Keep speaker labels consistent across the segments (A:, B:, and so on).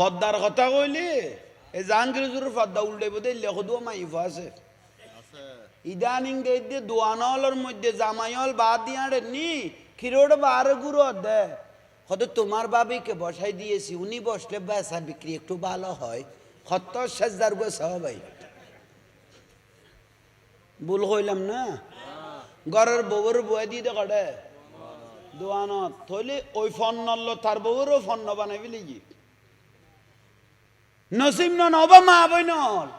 A: ফদ্দার কথা কইলে এই জাহাঙ্গীর হুজুরের ফদ্দা উল্টাইব দে লেখদুও মাইফ আছে ইদানিং দে দোয়ানলের মধ্যে জামাইল বাদ দিয়াড়ে নি খিরোড বারে গুঁড়ো দে হয়তো তোমার বাবিকে বসাই দিয়েছি উনি বসলে বেচা বিক্রি একটু ভালো হয় 70,000 বেচা ভাই ভুল কইলাম না ঘরের বউর বয়ে দিয়ে দে কটে দোয়ানত থইলে ওই ফোন নল তার বউরও ফোন বানাইবি লিগি নসিম নবা মা বই নল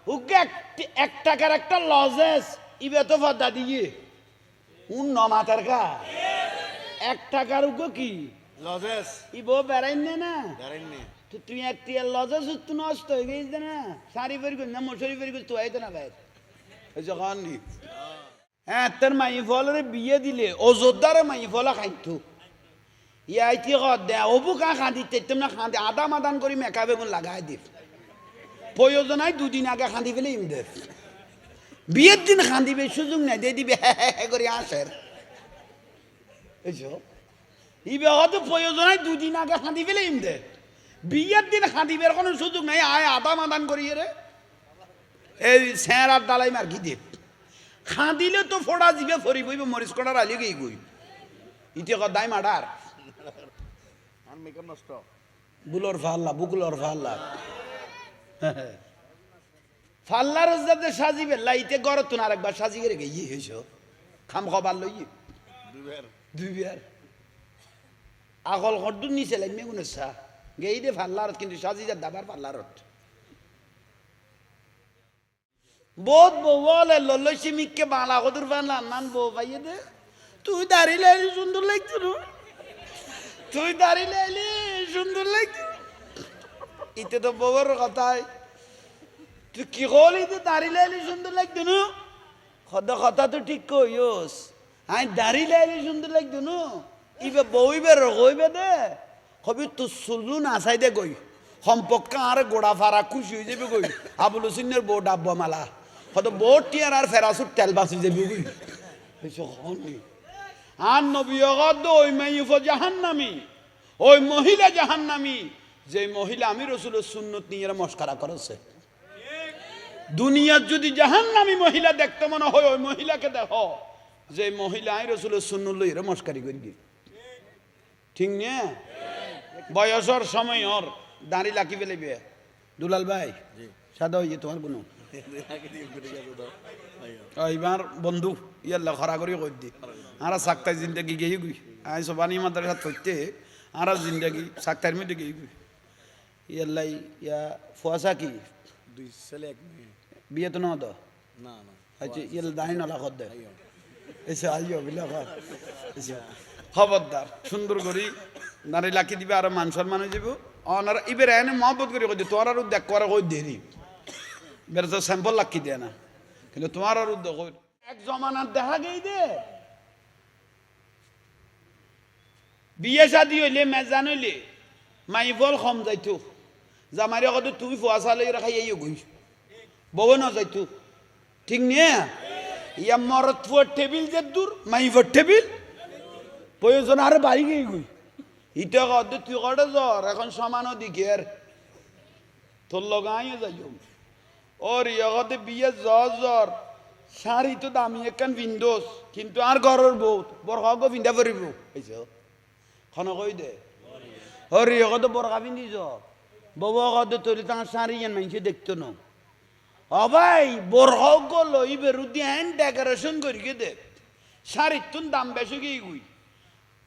A: উকে 1 টাকার একটা লজেস ইবে তো ফদা দিয়ে উন নমাতার কা 1 টাকার উকে কি
B: লজেস
A: ইবো বেড়াইনে না
B: দাঁড়াইনি
A: তো তুই একটি লজেস তুই নষ্ট হয়ে গেছে না শাড়ি বের কর না মশারি বের কর তুই আইতো না ভাই যখন নি হ্যাঁ তোর মাই ফলরে বিয়ে দিলে অযোধ্যারে মাই ফলা খাইতো ইয়াইতি দে অবু কা খাঁদিতে তোমরা খাঁদি আদা মাদান করি মেকা বেগুন লাগাই দিব প্রয়োজন হয় 2 দিন আগে খাঁদি ফেলে ইম দে বিয়ের দিন খাঁদিবে সুযোগ নাই দিয়ে দিবে হ্যাঁ করে আসের এইসব ইবে হয়তো প্রয়োজন হয় 2 দিন আগে খাঁদি ফেলে ইম দে বিয়ের দিন খাঁদিবের কোনো সুযোগ নাই আয় আদা মাদান করি রে এই স্যার আর ডালাই মার কি দিব খাঁদিলে তো ফোড়া দিবে ফরি বইবে মরিচ কটার আলি গই গই ইতে দাই মাডার
B: আর মেকআপ নষ্ট
A: বুলোর ফাল্লা বুকুলোর ফাল্লা ফাল্লার যাতে সাজিবে লাইতে গড় তুন আরেকবার সাজি করে গিয়ে হয়েছ খাম খাবার লই দুই বিয়ার আগল ঘরটু নিচে লাগবে গুণের চা গেই দে ফাল্লারত কিন্তু সাজি যা দাবার ফাল্লারত বহুত বলে লল্লসি মিককে বালা কদুর ফাল্লা নান বউ পাইয়ে দে তুই দাঁড়িয়ে লাইলি সুন্দর লাগতো না তুই দাঁড়িয়ে লাইলি সুন্দর লাগতো ইতে তো বউর কথায় তুই কি করলি তুই দাঁড়িয়ে লাইলি সুন্দর লাগতো না কথা তো ঠিক কইস আই দাঁড়িয়ে লাইলি সুন্দর লাগতো না ইবে বউইবে রগইবে দে কবি তুই চুলু নাচাই দে গই সম্পর্ক আর গোড়া ফারা খুশি হয়ে যাবে গই আবুল হোসেনের বউ ডাব্বা মালা হয়তো বউ টিয়ার আর ফেরাসুর তেল বাঁচি যাবে গই আর নবী ওই মাইফ জাহান্নামী ওই মহিলা জাহান্নামী যে মহিলা আমি রসুলের সুন্নত নিয়ে মস্কারা করেছে দুনিয়ার যদি জাহান্নামী মহিলা দেখতে মনে হয় ওই মহিলাকে দেখো যে মহিলা আমি রসুলের সুন্নত লইরে মস্কারি করি ঠিক না বয়সর সময় ওর দাঁড়ি লাকি ফেলেবে দুলাল ভাই সাদা হইয়ে তোমার কোনো এইবার বন্ধু ইয়াল্লা খরা করি কই দি আর সাক্তাই জিন্দগি গেই গুই আই সবানি মাদার সাথে হইতে আর জিন্দগি সাক্তার মধ্যে গেই গুই ইয়াল্লাই ইয়া ফুয়াশা কি
B: 2 ছেলে 1 মেয়ে
A: বিয়ে তো না তো
B: না না
A: আচ্ছা ইয়াল দাই না লাখ দে এসে আইও বিলা খবরদার সুন্দর করি নারী লাকি দিবে আর মান সম্মান হয়ে যাবো অনার ইবের এনে মহব্বত করে কই তোর আর দেখ করে কই দেরি বের তো স্যাম্পল লাকি দেয় না কিন্তু তোমার আর এক জমানার দেখা গেই দে বিয়ে শাদি হইলে মেজান হইলে মাই বল কম যাইতো জামারি কত তুই ফুয়াশা লই রাখাই আইও গই বউ না যাইতো ঠিক নিয়ে ইয়া মরত ফুয়ার টেবিল যে দূর মাই ফুয়ার টেবিল প্রয়োজন আর বাড়ি গই গই ইটা কত তুই কত জ্বর এখন সমানও দিকের তোর লগাইও যাইও ওর ইয়গতে বিয়ে জ্বর শাড়ি তো দামি একখান বিন্দোস কিন্তু আর ঘরের বউ বরখাকে পিন্ধা পারিব খন কই দে ওর ইয়গতে বরখা পিন্ধিছ বউ কত তোর তার শাড়ি এন মানুষে দেখতো না ও ভাই বরখাক লই বেরুদি হ্যান ডেকোরেশন করিকে দে শাড়ির তুন দাম বেশি গিয়ে গুই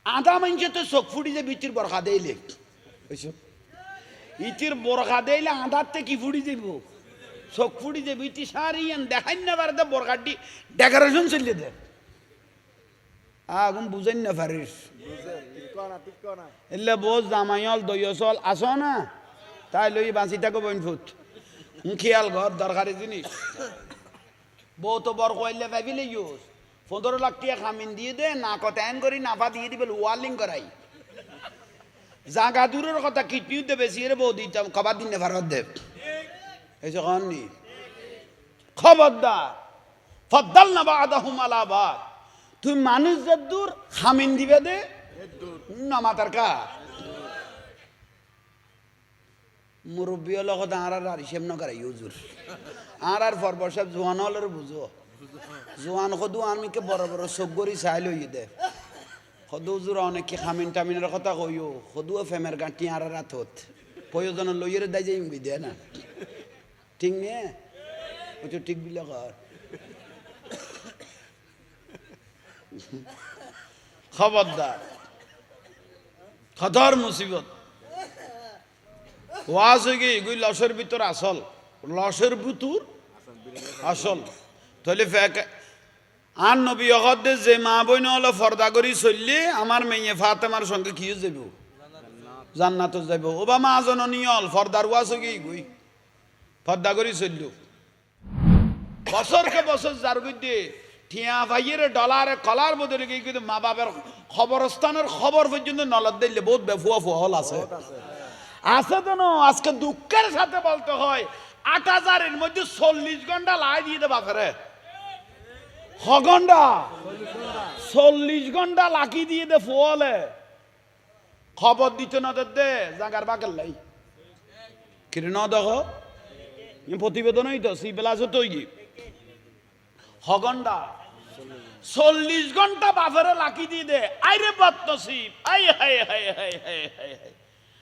A: আধা মানুষে তো চোখ ফুটি যে বিচির বরখা দেইলে ইতির বরখা দেইলে আধারতে কি ফুটি যাব চোখ ফুটি যে বিটি সারি দেখাই না পারে বরকাটি ডেকোরেশন চলিয়ে দে আগুন বুঝেন না পারিস এলে বোঝ জামাইল দইয়সল আস না তাই লই বাঁচি থাকো বইন ফুট খেয়াল ঘর দরকারি জিনিস বউ তো বর কইলে ভাবিলে ইউস 15 লাখ টাকা খামিন দিয়ে দে না কথা এন করি নাফা দিয়ে দিবে ওয়ার্লিং করাই জাগা দূরের কথা কিডনিও দেবে সিরে বউ দিতাম কবার দিন ভারত দেব এই যখন নি খবরদার ফদ্দাল না বাদাহুম আলা বাদ তুই মানুষ দূর খামিন দিবে দে না মাতার কা মুরব্বী লগত আর আর হিসেব নকরাই হুজুর আর ফরবর সাহেব জোয়ান হলের বুঝো জোয়ান সদু আমিকে বড় বড় চোখ গড়ি চাই লই দে সদু হুজুর অনেকে খামিন টামিনের কথা কইও সদুও ফেমের গাঁটি আর রাতত প্রয়োজন লইয়ের দাই যাই দে না ঠিক নে ওই তো ঠিক বিলে কর খবরদার খতর মুসিবত ওয়াজ হয়ে গিয়ে এগুলি লসের ভিতর আসল লসের ভিতর আসল তাহলে আর নবী অগদে যে মা বইন হলো ফর্দা করি চললে আমার মেয়ে ফাতেমার সঙ্গে কি যাব জান্নাত যাব ওবা মা জননী হল ফর্দার ওয়াজ হয়ে গিয়ে গুই ফর্দা করি চলল বছরকে বছর যার বিদ্যে ঠিয়া ভাইয়ের ডলারে কলার বদলে গিয়ে কিন্তু মা বাবার খবরস্থানের খবর পর্যন্ত নলদ দিলে বহুত বেফুয়া ফুয়া হল আছে আছে তো না আজকে দুঃখের সাথে বলতে হয় ৮,০০০-এর মধ্যে ৪০ ঘন্টা লাই দিয়ে দে বাপরে ঘন্টা ৪০ ঘন্টা লাকি দিয়ে দে ফুয়ালে খবর দিতে না দে জাগার বাকের লাই কিরে ন দেখো প্রতিবেদনই তো সি বেলাসও তৈরি ঘন্টা ৪০ ঘন্টা বাপরে লাকি দিয়ে দে আইরে বদনসিব আই হাই হাই হাই হাই হাই হাই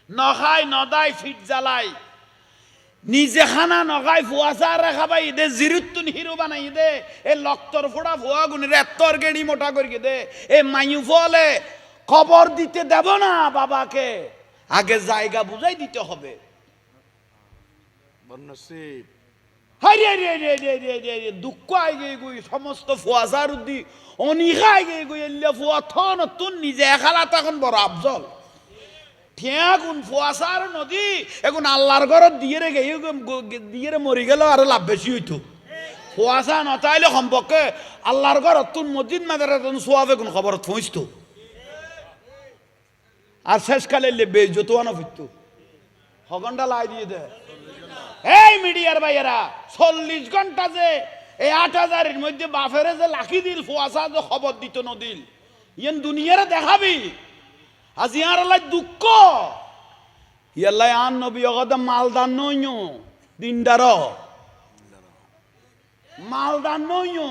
A: নখাই নদাই ফিট জ্বালাই নিজে খানা নখাই ফুয়া চারে খাবাই দে জিরুতুন হিরো বানাই দে এ লক্তর ফোড়া ফুয়া গুনির এত্তর গেড়ি মোটা করি দে এ মাইউ ফলে খবর দিতে দেব না বাবাকে আগে জায়গা বুঝাই দিতে হবে
B: বনসিব
A: হাই রে রে রে রে রে রে রে দুঃখ আই গে গুই সমস্ত ফুয়া চার উদ্দি অনিখাই গে গুই এলিয়া ফুয়া থন তুন নিজে এখালা তখন বড় আফজল ঠিয়া গুণ ফুয়াশার নদী এখন আল্লাহর ঘরত দিয়ে রে দিয়ে মরি গেল আর লাভ বেশি হইতো ফুয়াশা নতাইলে সম্পর্কে আল্লাহর ঘরত তুন মসজিদ মাদারে তুন সোয়াবে কোন খবরত পৌঁছত আর শেষকালে বেজতো না ফিরত ঘন্টা লাই দিয়ে দে এই মিডিয়ার ভাইয়েরা ৪০ ঘন্টা যে এই ৮,০০০-এর মধ্যে বাফেরে যে লাখি দিল ফুয়াশা যে খবর দিত নদিল ইয়েন দুনিয়ারে দেখাবি আজ ইয়ার লাই দুঃখ ইয়াল্লাই আন নবী অগদ মালদান নইও দিনদার মালদান নইও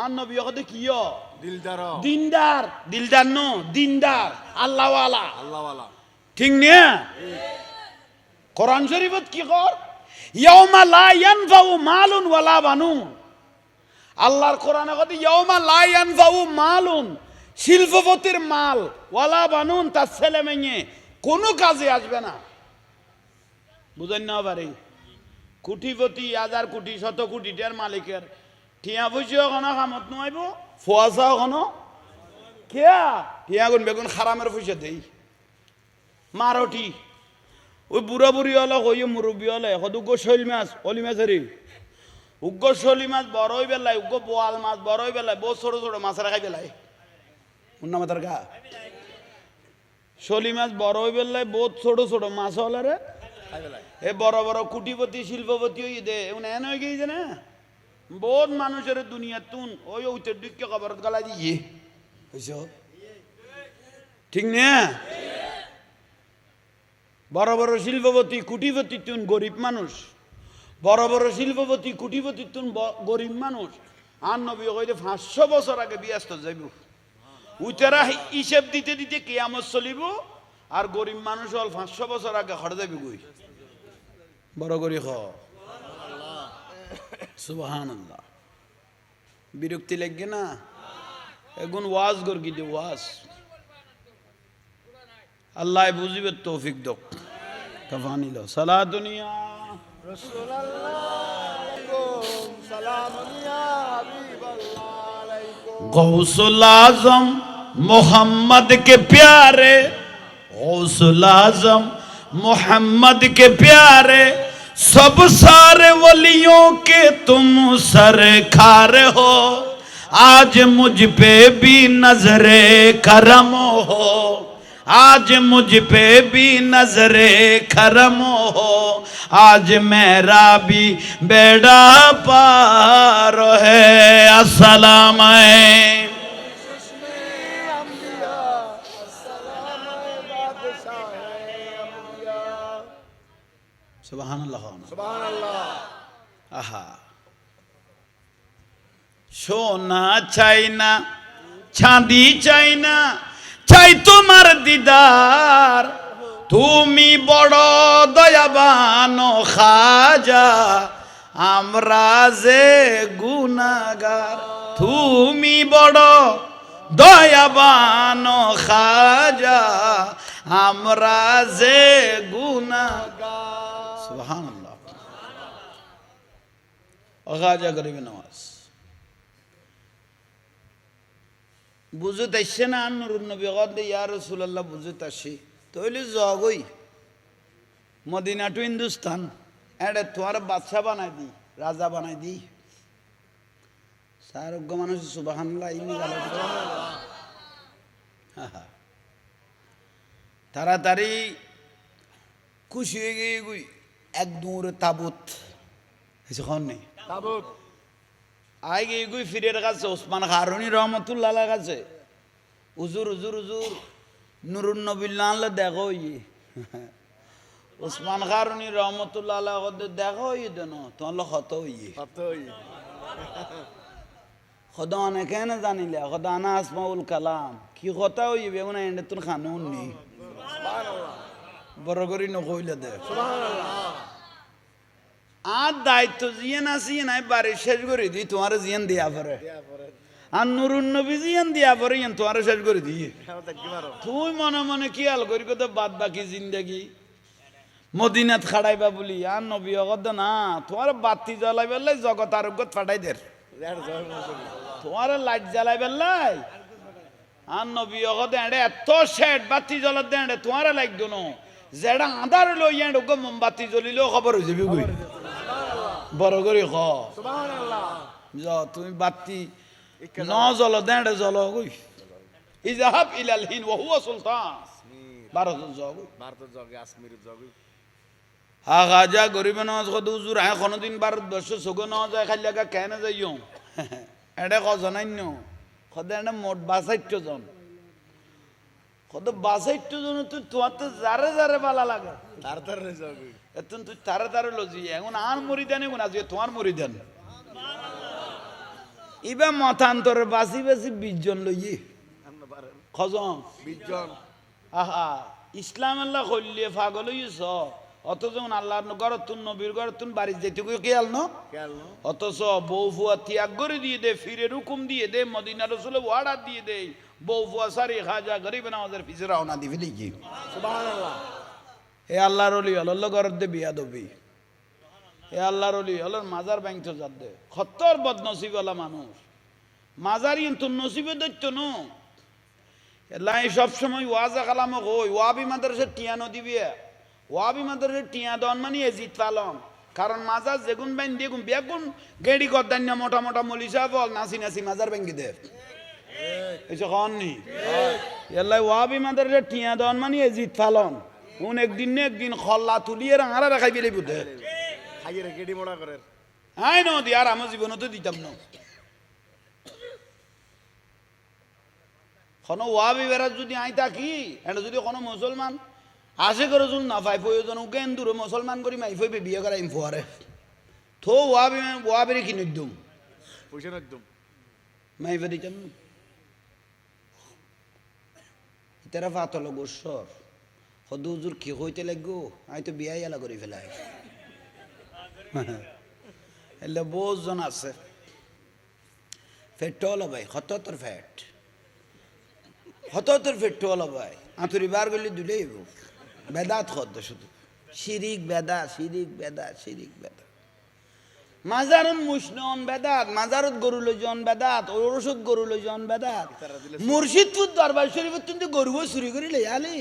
A: আন নবী অগদ কিয়
B: দিলদার
A: দিনদার দিলদার ন দিনদার আল্লাহওয়ালা
B: আল্লাহওয়ালা
A: ঠিক না কোরআন শরীফত কি কর ইয়াউমা লা ইয়ানফাউ মালুন ওয়ালা বানুন আল্লাহর কোরআনে কত ইয়াউমা লা ইয়ানফাউ মালুন শিল্পপতির মাল ওয়ালা বানুন তার ছেলে মেয়ে কোনো কাজে আসবে না বুঝেন না পারি কোটিপতি ১,০০০ কোটি ১০০ কোটিটার মালিকের ঠিয়া পয়সা কোনো কামত নইব ফুয়াশাও কোনো খেয়া ঠিয়া গুণ বেগুন খারামের পয়সা দেই মারটি ওই বুড়া বুড়ি হলে কই মুরব্বী হলে উগ্র শৈল মাছ অলি মাছের উগ্র শৈলি মাছ বড়ই বেলায় উগ্র বোয়াল মাছ বড়ই বেলায় বহু ছোট ছোট মাছের খাই বেলায় উন্নামাতার গা শলি মাছ বড় হয়ে বেলায় বহুত ছোট ছোট মাছ হলে রে এ বড় বড় কুটিপতি শিল্পপতি হয়ে দে এন হয়ে গিয়েছে না বহুত মানুষের দুনিয়া তুন ওই উত্তর দিককে খবর গলা দিয়ে হয়েছ ঠিক না বড় বড় শিল্পপতি কুটিপতি তুন গরিব মানুষ বড় বড় শিল্পপতি কুটিপতি তুন গরিব মানুষ আর নবী কইতে ৫০০ বছর আগে বিয়াস্ত যাইব উইতারা হিসেব দিতে দিতে কিয়ামত চলিব আর গরিব মানুষ হল ৫০০ বছর আগে হরে যাবি গই বড় করি খ সুবহানাল্লাহ বিরক্তি লাগবে না এখন ওয়াজ গর্গি দে ওয়াজ আল্লাহ বুঝিবে তৌফিক দক কফানিল সালা দুনিয়া गौसुल आजम मोहम्मद के प्यारे गौसुल आजम मोहम्मद के प्यारे सब सारे वलियों के तुम सरकार हो आज मुझ पे भी नजरे करम हो आज मुझ पे भी नजरे करम हो आज मेरा भी बेड़ा पार है अस्सलाम সুবহানাল্লাহ।
B: সুবহানাল্লাহ।
A: আহা, সোনা চাই না, চাঁদি চাই না, চাই তোমার দিদার। তুমি বড় দয়াবান খাজা, আমরা যে গুনাহগার। তুমি বড় দয়াবান খাজা, আমরা যে গুনাহগার। সুবহানাল্লাহ। খাজা গরিব নওয়াজ বুঝতে আসছে না, নুরুন নবী গদে ইয়া রাসূলুল্লাহ বুঝতে আসি তইলে জগই মদিনা টু হিন্দুস্তান এডে তোর বাদশা বানাই দি, রাজা বানাই দি। সারোগ্য মানুষ সুবহানাল্লাহ ইনি গাল তাড়াতাড়ি খুশি হয়ে গিয়ে গুই এক দূরে তাবুত এসে খন নেই
B: তাবুত
A: আই গিয়ে গুই ফিরের কাছে ওসমান হারুনি রহমতুল্লাহ কাছে উজুর উজুর উজুর নুরুন নবিল্লাহ দেখো ইয়ে ওসমান হারুনি রহমতুল্লাহ দেখো ইয়ে দেন তোমার হত ইয়ে
B: কতই
A: খোদা অনেকে না জানিলে খোদা আনা আসমাউল কালাম কি কথা হইবে বেগুন এন্ডে তোর খানুন নি
B: সুবহানাল্লাহ।
A: বড় করি নকইলে দে
B: সুবহানাল্লাহ।
A: আর দায়িত্ব জিয়ান আসি নাই বাড়ি শেষ করে দি তোমার জিয়ান দিয়া পরে
B: দিয়া পরে
A: আর নুরুন নবী জিয়ান দিয়া পরে ইয়ান তোমার শেষ করে দি
B: খাও দেখি মারো
A: তুই মনে মনে কি হাল করি কত বাদ বাকি জিন্দগি মদিনাত খাড়াইবা বলি আর নবী অগদ না তোমার বাতি জ্বলাই বেলাই জগৎ আরোগ্যত ফাটাই দের
B: ইয়ার জয় মুসলিম
A: তোমার লাইট জ্বালাই বেলাই আর নবী অগদ এড়ে এত শেড বাতি জ্বলার দে এড়ে তোমার লাগতো না যেটা আধার লই এড়ে গো মোমবাতি জ্বলিলেও খবর হয়ে যাবে গই বড় করে খ
B: সুবহানাল্লাহ।
A: যা তুমি বাতি ন জ্বল দেড়ে জ্বল গই ইজাহাব ইলাল হিন ওয়া হুয়া সুলতান ভারত যাও
B: ভারত জগে কাশ্মীর জগে
A: হা গাজা গরিব নওয়াজ কত হুজুর আয় কোনদিন ভারতবর্ষ সগো ন যায় খালি লাগা কেন যাইও এডে ক জানাইন কত এডে মোট 62 জন কত 62 জন তুই তোমার তো যারে যারে বালা লাগে
B: তারতারে জগে
A: এতন তুই তারে তারে লজি এখন আর মরিদানে গুণ আজকে তোমার মরিদান ইবা মতান্তরে বাসি বাসি 20 জন লইয়ে
B: আমরা পারেন
A: খজন
B: 20 জন
A: আহা ইসলাম আল্লাহ কইলে পাগল হইছ অথচ আল্লাহর ঘরতুন নবীর ঘরতুন বাড়ি যেতে কি আল ন
B: গেল
A: অথচ বউ ফুয়া ত্যাগ করে দিয়ে দে ফিরে হুকুম দিয়ে দে মদিনা রসুলে ওয়ার্ডার দিয়ে দে বউ ফুয়া সারি খাজা গরিব নামাজের পিছে রওনা দিবি লিখি
B: সুবহানাল্লাহ।
A: এ আল্লাহর অলি হল ঘরের দে বিয়া দবি এ আল্লাহর অলি হলর মাজার ব্যাংক যার দে খত্তর বদনসিবলা মানুষ মাজার কিন্তু নসিবে দৈত্য ন এলাই সবসময় ওয়াজা কালাম কই ওয়াবি মাদ্রাসা টিয়া নদিবি ওয়াবি মাদ্রাসা টিয়া দন মানে এজিত পালন কারণ মাজার যেগুন বাইন দিয়ে গুন বেগুন গেড়ি গদ্দান্য মোটা মোটা মলিসা বল নাসি নাসি মাজার ব্যাংকি দে এসে কন নি এলাই ওয়াবি মাদ্রাসা টিয়া দন মানে এজিত পালন উন একদিন না একদিন খল্লা তুলিয়ে রাঙারা রাখাই পেলে বুঝে
B: খাইয়ে রে গেডি মোড়া করে
A: আই ন দি আর আমার জীবনে তো দিতাম না কোনো ওয়াবি বেড়াত যদি আই থাকি এটা যদি কোনো মুসলমান আসে করে যদি না পাই প্রয়োজন ওকে দূরে মুসলমান করি মাই ফইবে বিয়ে করাইম ফুয়ারে থো ওয়াবিরে কিনে দিম
B: পয়সা একদম
A: মাই ফে দিতাম ইতারা ফাতল গোসর সদু হুজুর কি হইতে লাগবো আই তো বিয়াই এলা করে ফেলাই এলে বহুজন আছে ফেটল ভাই 77 ফ্যাট 77 ফেটল ভাই আঁতুরি বার গলি দুলেই বেদাত খদ্দ শুধু শিরিক বেদা শিরিক বেদা শিরিক বেদা মাজারুন মুসনন বেদাত মাজারত গরু লজন বেদাত ওরসত গরু লজন বেদাত মুর্শিদপুর দরবার শরীফত কিন্তু গরু চুরি করে লই আলি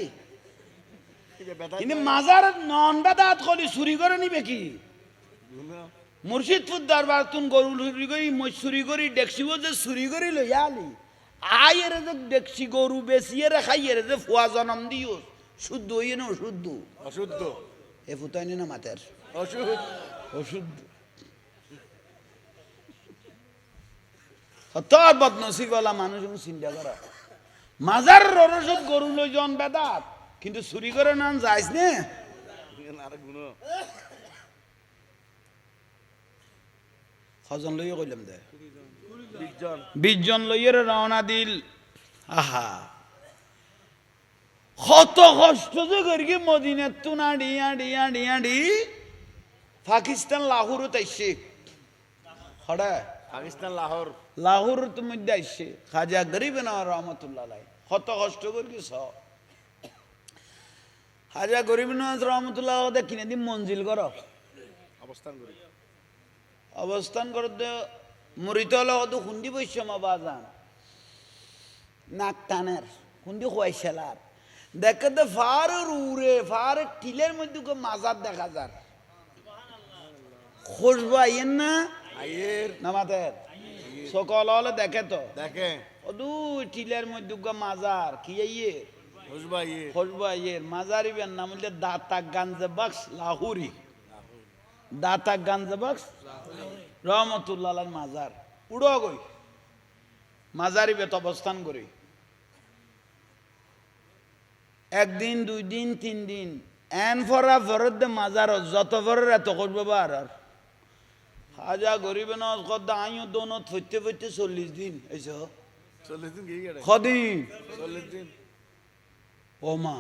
A: কিন্তু মাজারত নন বেদাত কলি চুরি করে নিবে কি মুর্শিদপুর দরবার তুন গরু চুরি করি ডেকসিও যে চুরি করি লই আলি আয়ের যে ডেকসি গরু বেশিয়ে খাইয়ের যে ফুয়া জনম দিও শুদ্ধ হইয়ে না অশুদ্ধ
B: অশুদ্ধ
A: এ ফুতাইনি না মাতের
B: অশুদ্ধ
A: অশুদ্ধ তোর বদনসিবলা মানুষ চিন্তা করা মাজার ররসত গরু লই জন বেদাত কিন্তু চুরি করে নান যাইস নে
B: আর গুণ
A: হজন লইয়ে কইলাম দে
B: 20 জন
A: 20 জন লইয়ে রওনা দিল আহা কত কষ্ট যে করি মদিনার তু নাড়ি আড়ি আড়ি আড়ি পাকিস্তান লাহোর তাইছে হড়া
B: পাকিস্তান লাহোর
A: লাহোর তুমি আইসে খাজা গরিব নওয়াজ রহমতুল্লাহ আলাই কত কষ্ট করি খাজা গরিব নওয়াজ রহমতুল্লাহ কিনে দিন মঞ্জিল কর
B: অবস্থান করি
A: অবস্থান করতে মরিতল খুন্দি বৈশ্য বাজান নাক টানের খুন্দি খোয়াইছেলার দেখে তো ফার উড়ে ফার টিলের মধ্যে মাজার দেখা যার খুশবু আইয়েন না
B: আইয়ের
A: নামাতের সকল হলে দেখে তো
B: দেখে
A: অদু টিলের মধ্যে মাজার কি আইয়ে
B: খুশবু আইয়ের
A: খুশবু আইয়ের মাজারিবের নাম হলে দাতা গাঞ্জে বক্স লাহুরি দাতা গাঞ্জে বক্স রহমতুল্লাহ মাজার উড়ো গই মাজারিবেত অবস্থান করি একদিন 2 দিন 3 দিন এন ফরা ফরদ মাজার যত ফরের এত করবো বার আর হাজা গরিব নজ কদ্দা আইও দোনো ফইতে ফইতে 40 দিন এইসো
B: 40 দিন গিয়ে গেছে
A: কদিন
B: 40 দিন
A: ও মা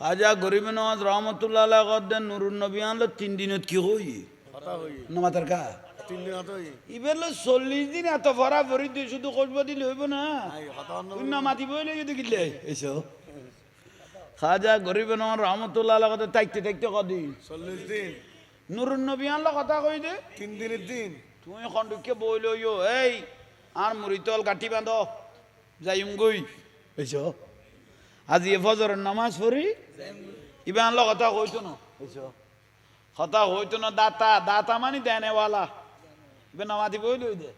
A: খাজা গরিব নওয়াজ রহমতুল্লাহ আলাইহি কদ্দেন নুরুন নবী আনলো 3 দিনত কি হই
B: কথা হই
A: নমাতার কা
B: 3 দিন হতো হই
A: ইবেল 40 দিন এত ভরা ভরি তুই শুধু কইব দিলে হইব না
B: আই কথা অন্য
A: তুই না মাতি বইলে যদি কিলে এসো খাজা গরিব নওয়াজ রহমতুল্লাহ আলাইহি কদ্দেন তাইতে তাইতে কদিন
B: 40 দিন
A: নুরুন নবী আনলো কথা কই দে
B: 3 দিনের দিন
A: তুমি খন্ডকে বইলো ইয়ো এই আর মুরিতল কাটি বাঁধো যাইম গই এসো আজি ফজরের নামাজ পড়ি ইবা আনলো কথা কইতো না এসো কথা হইতো না দাতা দাতা মানে দেনেওয়ালা ইবা নামাজি বইলো দে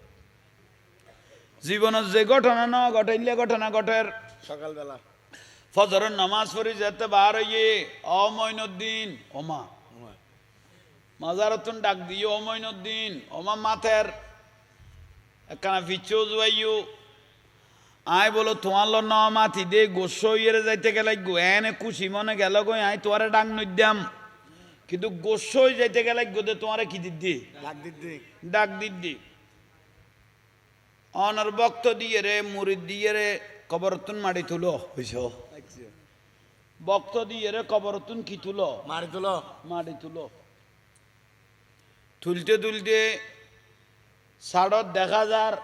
A: জীবনের যে ঘটনা না ঘটাইলে ঘটনা ঘটের
B: সকালবেলা
A: ফজরের নামাজ পড়ি যেতে বার হইয়ে অমইনুদ্দিন ওমা মাজারতুন ডাক দিও অমইনুদ্দিন ওমা মাথের একখানা পিছু জুয়াইও আয় বলো তোমার লো ন মাথি দে গোস্ব ইয়ে যাইতে গেলে গো এনে খুশি মনে গেল গো আই তোমারে ডাক নদ্যাম কিন্তু গোস্ব যাইতে গেলে গো দে তোমারে কি দিদি
B: লাগ দিদি
A: ডাক দিদি অনার বক্ত দিয়ে রে মুরিদ দিয়ে রে কবরতুন মাটি তুলো হইছ বক্ত দিয়ে রে কবরতুন কি তুলো
B: মারি তুলো
A: মাটি তুলো তুলতে তুলতে সাড়ত দেখা যার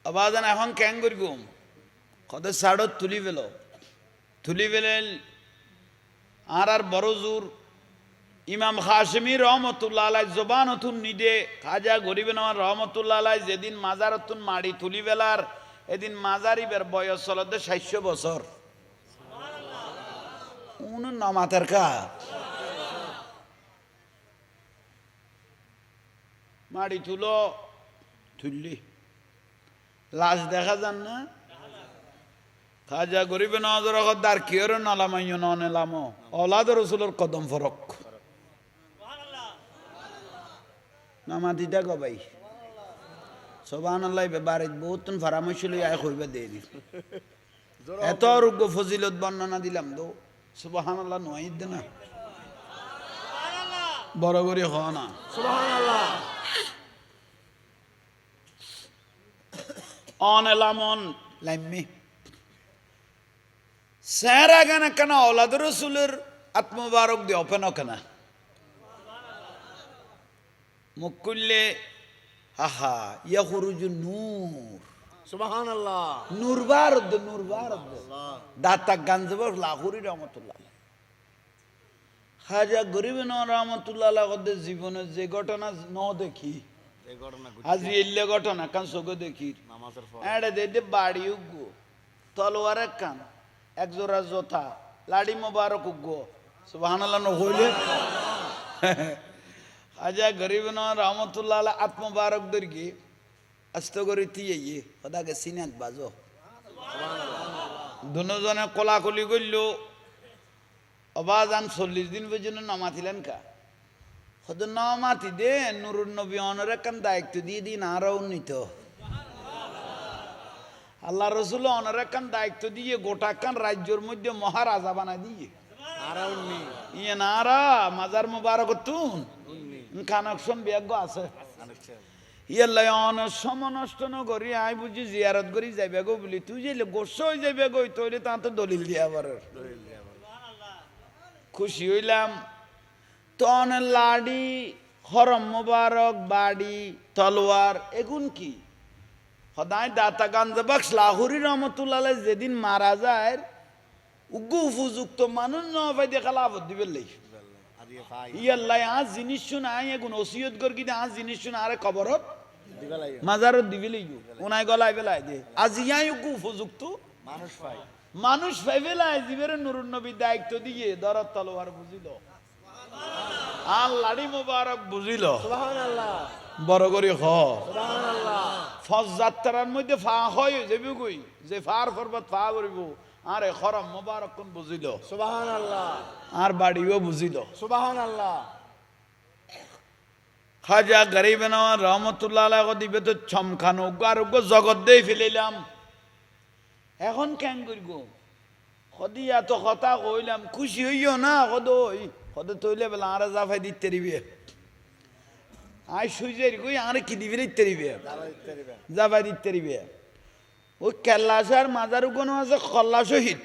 A: আবাজান এখন ক্যাং করব কত সাড়ত তুলি ফেলেন আর বড় জোর ইমাম খাসমি রহমতুল্লাহ আলাই জবান হতুন নিদে খাজা গরিব নওয়াজ রহমতুল্লাহ আলাই যেদিন মাজার হতুন মাড়ি তুলি ফেলার এদিন মাজারিবের বয়স চলতে 600 বছর উন নামাতের কা মাড়ি তুললি লাশ দেখা যান না খাজা গরিব নওয়াজের দার কিয়র নালামাইও নেলামো অলাদ রসুলের কদম ফরক নামাতিটা গবাই সোবান আল্লাহ বাড়িত বহুত পরামর্শ লই আয় কইবা দেরি এত রোগ্য ফজিলত বর্ণনা দিলাম তো সুবহান আল্লাহ নয় দে না বড় করে হ না
B: সুবহানাল্লাহ
A: অন এলামন লাইমি সেরা গান কেন ওলাদ রসুলের আত্মবারক দিয়ে ওপেন কেনা মুখ করলে আহা ইয়া খুরুজু নূর
B: সুবহানাল্লাহ
A: নূরবার দাতা গাঞ্জবর লাহুরি রহমতুল্লাহ হাজা গরিব রহমতুল্লাহ জীবনের যে ঘটনা ন দেখি
B: এই ঘটনা
A: আজ এলে ঘটনা কান চোখে দেখি
B: নামাজের পর
A: এড়ে দে বাড়ি উগো তলোয়ার কান এক জোড়া জোথা লাড়ি মোবারক উগো সুবহানাল্লাহ নহইলে আজা গরিব রহমতুল্লাহ আত্মবারক দর্গি আস্ত করে তিয়ে সদাকে সিনাত বাজো দুজনে কোলাকুলি করল অবাজান 40 দিন পর্যন্ত নামাতিলেন কা সদ নামাতি দে নুরুন নবী অনরে কান দায়িত্ব দিয়ে দিন আরো উন্নীত আল্লাহ রসুল অনরে কান দায়িত্ব দিয়ে গোটা কান রাজ্যের মধ্যে মহারাজা বানাই দিয়ে
B: আরাউন্নি
A: ইয়ে নারা মাজার মুবারক তুন কানেকশন বিয়াগ্য আছে
B: আচ্ছা
A: ইয়াল্লাই অনেক সময় নষ্ট ন করি আই বুঝি জিয়ারত করি যাইবে গো বলি তুই যে গোস্ব হয়ে যাইবে গো তৈরি তা তো দলিল দিয়া আবার খুশি হইলাম তন লাডি হরম মোবারক বাড়ি তলোয়ার এগুন কি সদায় দাতা গাঞ্জা বাক্স লাহুরি রহমতুল্লাহ যেদিন মারা যায় উগ্গু উপযুক্ত মানুষ ন পাই দেখা লাভ দিবে লাই
B: আদিয়ে ভাই
A: ইয়াল্লাই আজ জিনিস শুনে আই এখন ওসিয়ত কর কিনা আজ জিনিস শুনে আরে খবরত
B: দিবা লাগে
A: মাজারত দিবি লাগি ওনাই গলায় বেলায় দে আজ ইয়াই উগ্গু উপযুক্ত
B: মানুষ ভাই
A: মানুষ পাই বেলায় জীবের নুরুন নবী দায়িত্ব দিয়ে দরদ তলোয়ার বুঝিল আর লাড়ি মোবারক বুঝিল
B: সুবহানাল্লাহ
A: বড় করে হ
B: সুবহানাল্লাহ
A: ফজ যাত্রার মধ্যে ফা হয় যাবি কই যে ফার পর্বত ফা করিব আরে খরম মোবারক কোন বুঝিল
B: সুবহানাল্লাহ
A: আর বাড়িও বুঝিল
B: সুবহানাল্লাহ
A: খাজা গরিব নওয়াজ রহমতুল্লাহ আলাইহি দিবে তো চমকানো আরোগ্য জগৎ দেই ফেলিলাম এখন কেন করিব সদি এত কথা কইলাম খুশি হইও না সদই সদে তৈলে বেলা আরে জাফাই দিতে দিবে আই সুইজের কই আরে কি দিবি দিতে দিবে
B: দাবা দিতে দিবেন
A: জাফাই দিতে দিবে ওই কেল্লাসার মাজার কোনো আছে খল্লা শহীদ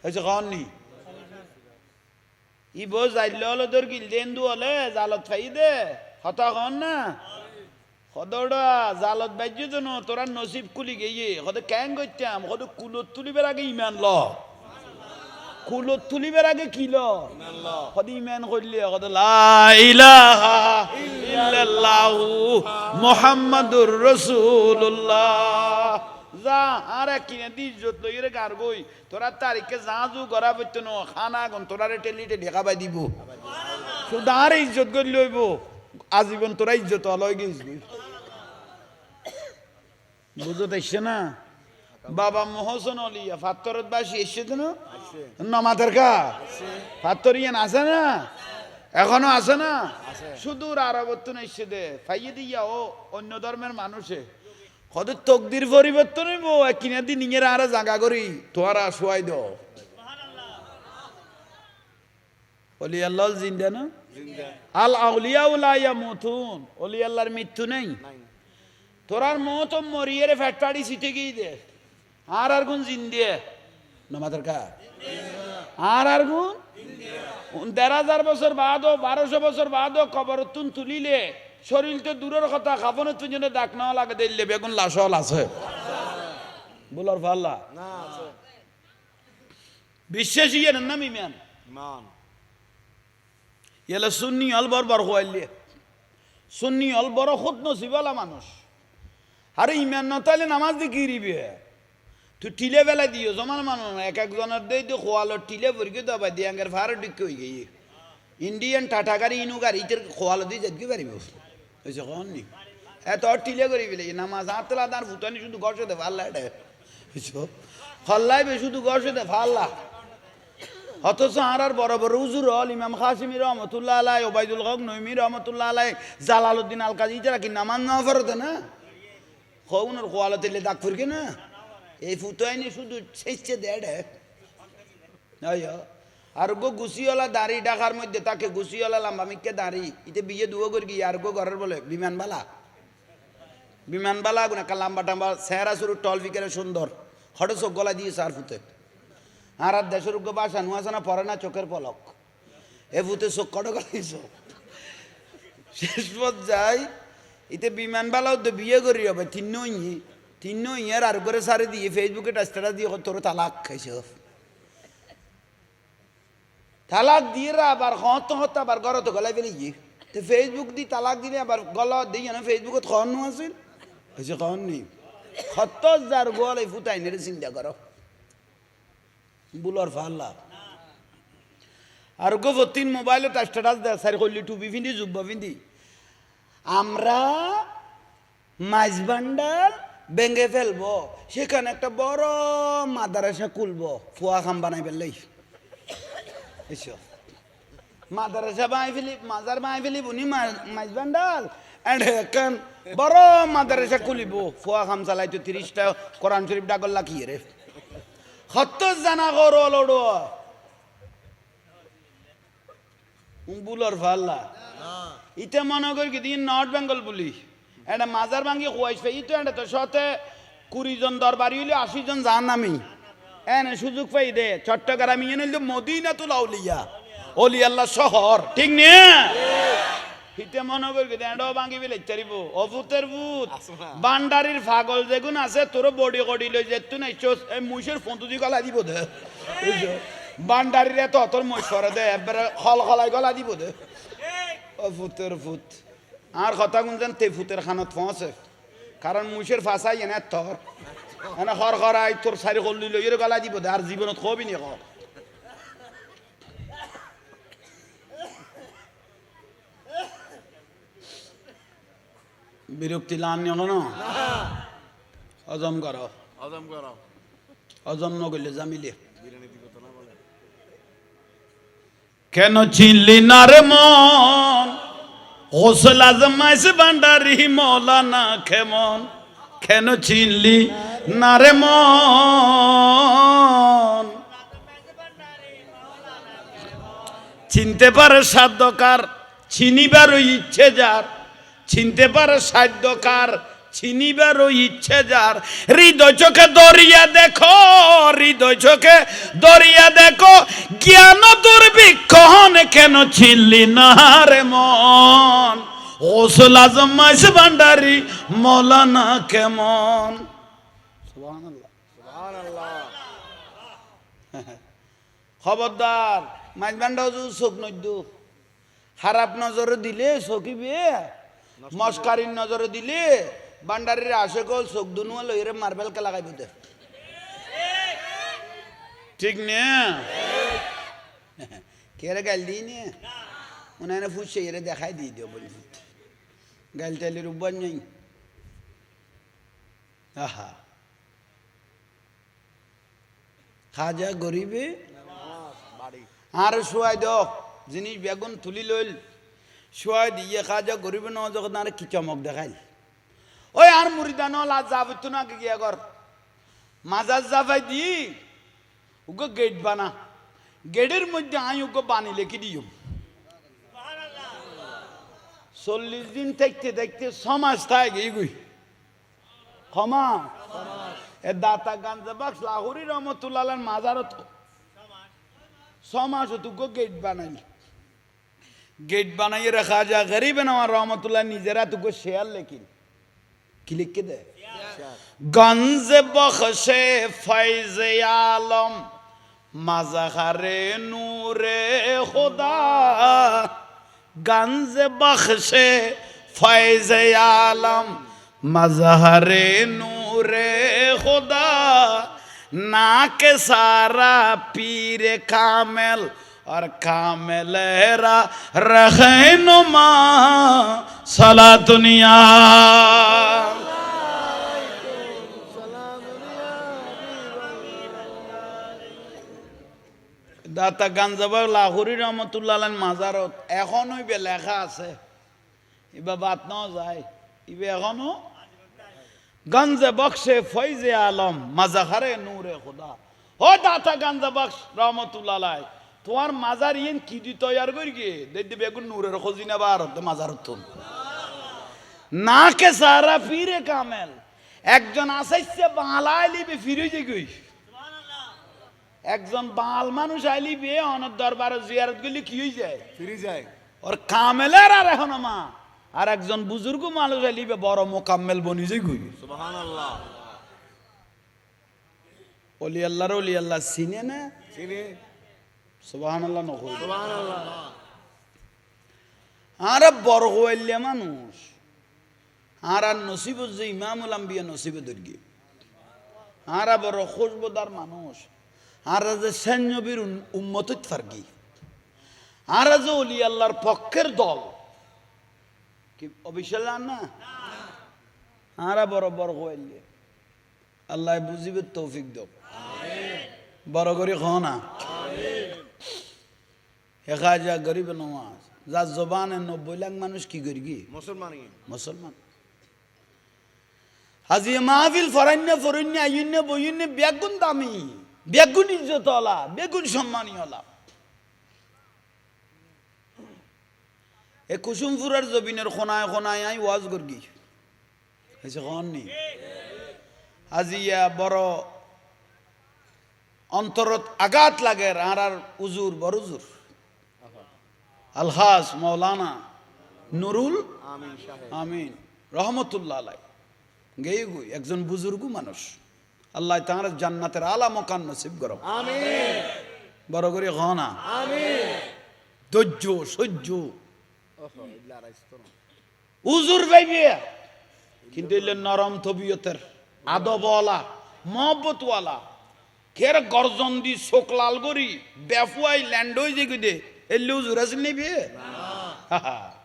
A: হয়েছে কননি ইবো যাইলে হলো তোর গিলদেন্দু হলে জালত ফাই দে হতা কন না সদরা জালত বাইজ্য জন তোরা নসিব কুলি গিয়ে সদে ক্যাং করতাম সদে কুলত তুলিবার আগে ইমান ল কুলত তুলিবার আগে কি ল সদে ইমান করলে সদে লা ইলাহা ইল্লাল্লাহু মুহাম্মাদুর রাসূলুল্লাহ যা আর কিনে দি ইজ্জত লইরে গার গই তোরা তারিখে যা জু গড়া বইত ন খানা গন তোরারে টেলি টেলি খাবাই দিব শুধু আর ইজ্জত করি লইব আজীবন তোরা ইজ্জত লই গেছিস বুঝতে আসছে না বাবা মহসন অলিয়া ফাত্তরত বাসি এসছে তো না নমাতের কা ফাত্তর ইয়ান আছে না এখনো আছে না সুদূর আরবত্তন এসছে দে ফাইয়ে দিয়া ও অন্য ধর্মের মানুষে কত তকদির পরিবর্তন হইব কিনা দি নিজের আরে জাগা করি তোরা শোয়াই দাও অলি আল্লাহ জিন্দা না
B: জিন্দা
A: আল আউলিয়া লা ইয়ামুতুন অলি আল্লাহর মৃত্যু নেই
B: নাই
A: তোরার মত মরিয়েরে ফ্যাটপাড়ি সিটে গিয়ে দে আর গুণ জিন্দে নমাদের কা আর গুণ ১৩,০০০ বছর বাদ ১২০০ বছর বাদ কবরতুন তুলিলে শরীর তো দূরের কথা খাবনের তুই যেন ডাক নেওয়া লাগে দিলে বেগুন লাশল আছে বলার পাল্লা
B: না আছে
A: বিশ্বাস ইয়ে নাম ইমান
B: ইমান
A: এলে সুন্নি হল বরবার হইলে সুন্নি হল বড় খুদ নসিবালা মানুষ আরে ইমান নতালে নামাজ দি কিরিবে তুই টিলে বেলা দিও জমান মানুষ এক একজনের দেই তো খোয়ালো টিলে ভরকে দবা দিয়ে আঙ্গের ফার ডিকে হয়ে গিয়ে ইন্ডিয়ান টাটা গাড়ি ইনু গাড়ি ইতের খোয়ালো দিয়ে যেতে পারিব হয়েছে কখন নি এত টিলে করি বলে নামাজ হাতলা দান ফুটানি শুধু গসে দে ফাল্লা এটা বুঝছো ফল্লাইবে শুধু গসে দে ফাল্লা অথচ আর বড় বড় উজুর হল ইমাম খাসিমি রহমতুল্লাহ আলাই ওবায়দুল হক নইমি রহমতুল্লাহ আলাই জালালউদ্দিন আল কাজী যারা কি নামান না ফরতে না খৌনের খোয়ালো তেলে দাগ ফুরকে না এই ফুটাইনি শুধু ছেঁচে দেড়ে আর গো গুছিওয়ালা দাড়ি ঢাকার মধ্যে তাকে গুছিওয়ালা লাম্বা মিকে দাড়ি ইতে বিয়ে দুয়ো করে গিয়ে আর গো ঘরের বলে বিমানবালা গুণ একটা লাম্বা টাম্বা চেহারা শুরু টল ফিকারে সুন্দর হঠাৎ চোখ গলা দিয়ে সার ফুতে আর আর দেশের উগ্র বাসা নুয়াছে না পরে না চোখের পলক এ ফুতে চোখ কটো গলাইছ শেষ পর্যায়ে ইতে বিমানবালাও তো বিয়ে করি হবে তিন্ন ইয়ার আর করে সারে দিয়ে ফেসবুকে স্ট্যাটাস দিয়ে তোর তালাক খাইছে তালাক দিয়ে আবার হত আবার ঘর তো গলাই ফেলে গিয়ে তো ফেসবুক দি তালাক দিলে আবার গলা দিই না ফেসবুকত খন নো আছিল হয়েছে খন নেই ৭০,০০০ গোয়াল এই ফুটাই নেড়ে চিন্তা করো বুলর ফাল্লা আর গো তিন মোবাইলে স্ট্যাটাস দেয় সারি করলি টুপি পিন্ধি জুব্ব পিন্ধি আমরা মাছ ভান্ডার ভেঙে ফেলবো সেখানে একটা বড় মাদ্রাসা খুলবো ফুয়া খাম বানাই ফেললেই এসো মাদ্রাসা বানাই ফেলি মাজার বানাই ফেলি বুনি মাছ ভান্ডার এন্ড এখন বড় মাদ্রাসা খুলিব ফুয়া খাম চালাইতো ৩০টা কোরআন শরীফ ডাগল লাখিয়ে রে ৭০ জানা করো লোড়ো বুলর ফাল্লা ইতে মনে করি কি দিন নর্থ বেঙ্গল বলি এটা মাজার ভাঙ্গি খুয়াইছ ফে ইতো এটা তো সতে 20 জন দরবারি হইলে 80 জন জান নামি এনে সুযোগ পাই দে চট্টগ্রাম ইয়ে হইলে মদিনাতুল আউলিয়া ওলি আল্লাহ শহর ঠিক নে ইতে মনে করি কি এটাও ভাঙ্গি বিলে চারিব অভূতের ভূত বান্ডারির পাগল যেগুন আছে তোর বডি কডি লই যেত না মুইশের ফন্তুদি গলা দিব দে বান্ডারির এত তোর মই সরে দে একবারে খলাই গলা দিব দে ফুতের ফুত আর কথা গুনছেন তে ফুতের খানত পৌঁছে কারণ মুইশের ফাঁসাই এনে তোর এনে খর খরাই তোর সারি কল্লি লই গলা দিব দে আর জীবনত খবি নি খ বিরক্তি লান ন হজম কর হজম নগলে জামিলে কেন চিনলি না রে মন গোসল আজমাইস ভান্ডারি মৌলানা কেমন কেন চিনলি না রে মন চিনতে পারে সাধ্যকার চিনিবারও ইচ্ছে যার চিনতে পারে সাধ্যকার চিনিবারও ইচ্ছে যার হৃদয় চোখে দরিয়া দেখো হৃদয় চোখে দরিয়া দেখো জ্ঞান দুর্ভিক্ষণ কেন চিনলি না রে মন গোসল আজমাইস ভান্ডারি মৌলানা কেমন সুবহানাল্লাহ
B: সুবহানাল্লাহ
A: খবরদার মাইজ ভান্ডা চোখ নদ্দু খারাপ নজরে দিলে চকিবে মস্কারির নজরে দিলে বান্ডারির আসে কল চোখ দুনুয়া লইরে মার্বেল কে লাগাইব দে ঠিক নে কেরে গাল দিই নে উনানে ফুসছে এরে দেখাই দিয়ে দিও বলি গাল টাইলের উব্বান নেই আহা খাজা গরিবে আর শুয়াই দাও জিনিস বেগুন তুলি লইল শুয়াই দিয়ে খাজা গরিবে ন যখন আর কি চমক দেখাইল ওই আর মুরিদান লাজ যাবতো না গিয়া কর মাজার যাবাই দি ওকে গেট বানা গেটের মধ্যে আই ওকে বানিলে কি দিও 40 দিন থাকতে থাকতে সমাজ থাকে এগুই ক্ষমা এ দাতা গাঞ্জা বাক্স লাহোরি রহমতুল্লাহ মাজারত সমাজ তোকে গেট বানাই গেট বানাইয়ে রাখা যা গরিব নওয়াজ রহমতুল্লাহ নিজেরা তোকে শেয়ার লেকিন কি লিখে দে গঞ্জ বখশে ফৈজ আলম মাজাহারে নূরে খুদা গঞ্জ বখশে ফৈজ আলম মজহরে নূরে খুদা না के सारा पीर कामिल और कामिल रहनुमा सला दुनिया দাতা গাঞ্জাবাগ লাহোরি রহমতুল্লাহ মাজারত এখনো ইবে লেখা আছে ইবা বাত ন যায় ইবে এখনো গঞ্জে বক্সে ফৈজে আলম মাজাহারে নূরে খুদা ও দাতা গাঞ্জা বক্স রহমতুল্লাহ তোমার মাজার ইয়েন কি দি তৈয়ার করি গে দেখি বেগুন নূরের খোঁজিনা বার মাজার তুন না কে সারা ফিরে কামেল একজন আসাইছে বাংলা আইলিবে ফিরে যে গই একজন বাল মানুষ আইলিবে অনর দরবারে জিয়ারত গলি কি হই যায়
B: ফিরে যায়
A: আর কামেলের আর এখন মা আর একজন বুজুর্গ মানুষ আইলিবে বড় মোকাম্মেল বনি যে গই
B: সুবহানাল্লাহ
A: ওলি আল্লাহর ওলি আল্লাহ চিনে না
B: চিনি
A: সুবহানাল্লাহ নকই
B: সুবহানাল্লাহ
A: আর বড় হইলে মানুষ আর নসিব যে ইমামুল আম্বিয়া নসিবে দর্গি আর বড় খুশবুদার মানুষ আর যে সৈন্যবীর উম্মতত ফারগি আর যে ওলি আল্লাহর পক্ষের দল কি অবিশ্বাস না আর বড় বড় হইলে আল্লাহ বুঝিবে তৌফিক দাও বড় করে খাও না একা যা গরিব নওয়াজ যার জবানে 90 লাখ মানুষ কি করি কি মুসলমান আজি মাহফিল ফরান্না ফরান্না আইন্না বইন্না বেগুন দামি বেগুন ইজ্জত ওলা বেগুন সম্মানী ওলা এ কুসুমপুরের জবিনের খোনায় খোনায় আই ওয়াজ করগি হয়েছে কননি আজিয়া বড় অন্তরত আঘাত লাগে আর উজুর বড় উজুর আলহাস মৌলানা নুরুল
B: আমিন সাহেব
A: আমিন রহমতুল্লাহ আলাই গেয়ে গুই একজন বুজুর্গ মানুষ আল্লাহ তাঁর জান্নাতের আলা মকান নসিব করো
B: আমিন
A: বড় করে ঘনা
B: আমিন
A: ধৈর্য সহ্য
B: ওহো ইল্লা রাইস্তর
A: উজুর ভাইবে কিন্তু এলে নরম তবিয়তের আদবওয়ালা মহব্বতওয়ালা কের গর্জন দি চোখ লাল করি বেফুয়াই ল্যান্ড হয়ে যে দে এলে উজুর আছে নিবি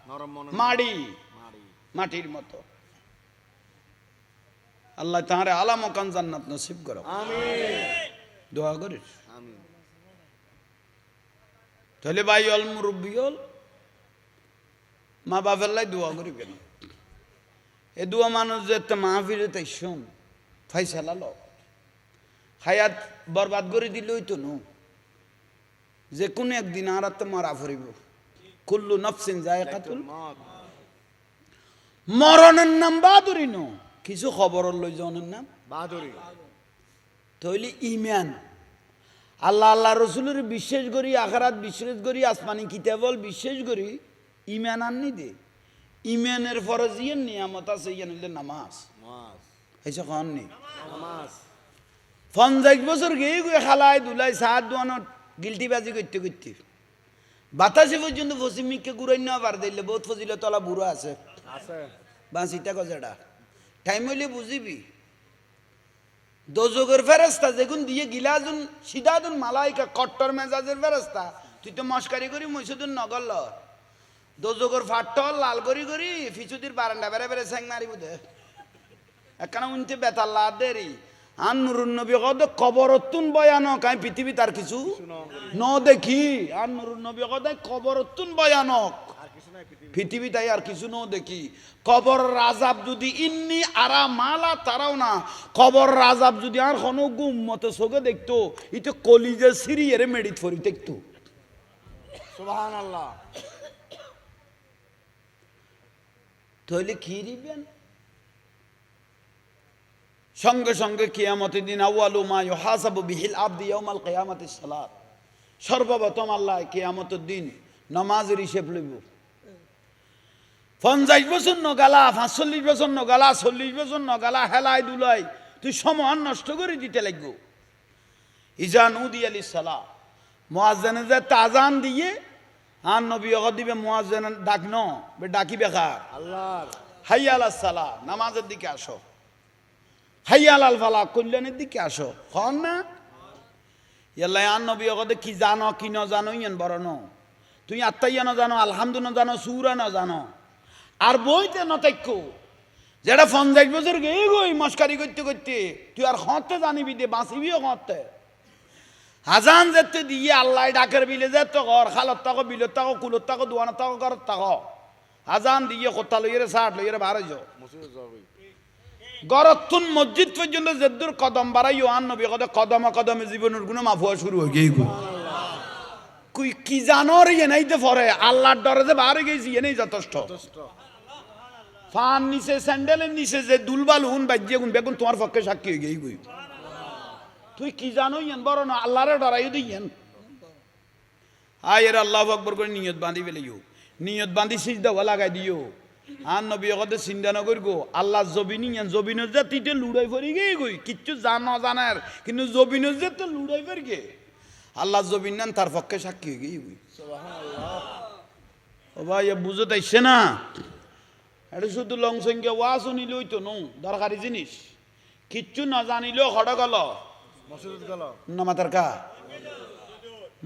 B: নরম মন
A: মাড়ি
B: মারি
A: মাটির মতো আল্লাহ তাহারে আলা মকান জান্নাত নসিব করো
B: আমিন
A: দোয়া করিস
B: আমিন
A: তাহলে ভাই অল মুরব্বী হল মা বাপের লাই দোয়া করিবেন এ দোয়া মানুষ যে মাহফিলে তাই শোন ফাইসালা ল হায়াত বরবাদ করে দিলেই তো নো যে কোনো একদিন আর তো মারা ফরিব কুল্লু নফসিন জায়কাতুল
B: মত
A: মরণের নাম বাহাদুরি নো কিছু খবর লই জনের নাম
B: বাহাদুরি
A: তৈলি ইমান আল্লাহ আল্লাহ রসুলের বিশ্বাস করি আখারাত বিশ্বাস করি আসমানি কিতাবল বিশ্বাস করি ইমান আননি দে ইমানের ফরজ ইয়েন নিয়ামত আছে ইয়েন হইলে নামাজ
B: নামাজ
A: এইসব খান নি
B: নামাজ
A: 50 বছর গিয়ে গিয়ে খালায় দুলাই সাত দোয়ানত গিলটি বাজি করতে করতে বাতাসে পর্যন্ত পশ্চিমিককে ঘুরাই নেওয়া পার দিলে বহুত ফজিলে তলা বুড়ো আছে
B: আছে
A: বাঁচিটা গজাটা টাইম হইলে বুঝিবি দোজগের ফেরেস্তা যেগুন দিয়ে গিলাজুন সিদাদুন মালাইকা কট্টর মেজাজের ফেরেস্তা তুই তো মস্কারি করি মৈসুদুন নগল দোজগর ফাটল লাল করি করি ফিচুদির বারান্দা বেড়ে বেড়ে স্যাং মারি বুধে একখানা উনতে বেতাল লাদ দেরি আন নুরুন নবী কদ কবরতুন বয়ানক আমি পৃথিবী তার কিছু ন দেখি আর নুরুন নবী কদ কবরতুন বয়ানক
B: আর কিছু নাই পৃথিবী
A: পৃথিবী তাই আর কিছু নো দেখি কবর রাজাব যদি ইন্নি আরা মালা তারাও না কবর রাজাব যদি আর কোনো গুম মতো চোখে দেখতো ইতো কলিজে সিরি এরে মেডিট ফরি দেখতো
B: সুবহানাল্লাহ
A: তাহলে কি দিবেন সঙ্গে সঙ্গে কিয়ামতের দিন আউয়ালু মা ইউহাসাবু বিহিল আবদি ইয়াউমাল কিয়ামাতিস সালাত সর্বপ্রথম আল্লাহ কিয়ামতের দিন নামাজের হিসাব লইব 50 বছর নগালা 45 বছর নগালা 40 বছর নগালা হেলাই দুলাই তুই সময় নষ্ট করে দিতে লাগবো ইজান উদি আলি সালা মুয়াজ্জিনে যে তাজান দিয়ে আর নবী অগ দিবে মুয়াজ্জিন ডাক ন বে ডাকি বেকার
B: আল্লাহর
A: হাইয়া আলাস সালা নামাজের দিকে আসো হাইয়া আলাল ফালা কল্যাণের দিকে আসো হন না ইয়াল্লা আর নবী অগ কি জানো কি ন জানো ইয়ান বড় ন তুই আত্মাইয়া ন জানো আলহামদুলিল্লাহ জানো সুরা ন জানো আর বইতে নতাক্য যেটা 50 বছর গিয়ে গই মস্কারি করতে করতে তুই আর হতে জানিবি দে বাঁচিবিও হতে হাজান যেতে দিয়ে আল্লাহ ডাকের বিলে যে তো ঘর খালত তাকো বিলত তাকো কুলত তাকো দোয়ানত তাকো ঘরত তাকো হাজান দিয়ে কোথা লইরে ষাট লইরে বারো যাও
B: মুসিবত যাবে
A: গরতুন মসজিদ পর্যন্ত যেদুর কদম বাড়াইও আন নবী কদমে কদমে জীবনের গুণ মাফুয়া শুরু হয়ে গিয়ে কুই কি জানোর ইয়ে নাইতে পরে আল্লাহর ডরে যে বাড়ে গেছি এ নেই যথেষ্ট
B: যথেষ্ট
A: ফান নিচে স্যান্ডেলের নিচে যে দুলবাল হুন বাজিয়ে গুন বেগুন তোমার পক্ষে সাক্ষী হয়ে গেই গুই তুই কি জানো ইয়েন বড় না আল্লাহরে ডরাই দিয়েন আয়ের আল্লাহ আকবর করে নিয়ত বাঁধি ফেলিও নিয়ত বাঁধি সিজদা লাগাই দিও আর নবী কদে চিন্তা নকর গো আল্লাহ জবিনি জবিনের যে তিতে লুড়াই ফরি গে গই কিচ্ছু জানো জানার কিন্তু জবিনের যে তো লুড়াই ফের গে আল্লাহ জবিন নেন তার পক্ষে সাক্ষী হয়ে গেই গই
B: সুবহানাল্লাহ
A: ও ভাই বুঝতে আইসে না এটা শুধু লং সংখ্যা ওয়াজ নিলেই তো নো দরকারি জিনিস কিচ্ছু না জানিলেও হড় গেল
B: মসজিদ গেল
A: নামাতার কা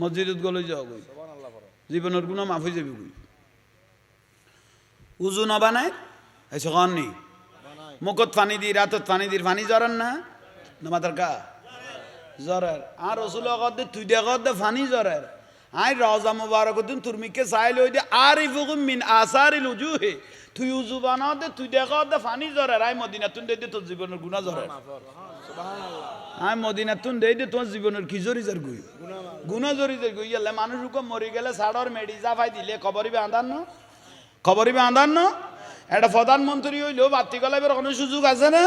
A: মসজিদত গলে যাও গই
B: সুবহানাল্লাহ পড়ো
A: জীবনের গুণ মাফ হয়ে যাবে গই উজু না বানায় এসে কন নি
B: বানাই
A: মুখত পানি দি রাতত পানি দি পানি জরান না নামাতার কা জরার আর রসুল কদে তুই দেখতে পানি জরার আই রওজা মুবারক দিন তুরমিকে চাই লই দে আরিফুকুম মিন আসারিল উজুহে তুই উজু বানাও দে তুই দেখতে পানি জরার আই মদিনা তুন দে তোর জীবনের গুনাহ জরার
B: সুবহানাল্লাহ
A: আই মদিনা তুন দে তোর জীবনের কি জরি যার গুই গুনাহ জরি যার গুই ইয়ালে মানুষ রকম মরি গেলে সাড়র মেডি জাফাই দিলে কবরি বাঁধান না খবরই বাঁধান না একটা প্রধানমন্ত্রী হইলেও বাত্তি গলাইবার কোনো সুযোগ আছে না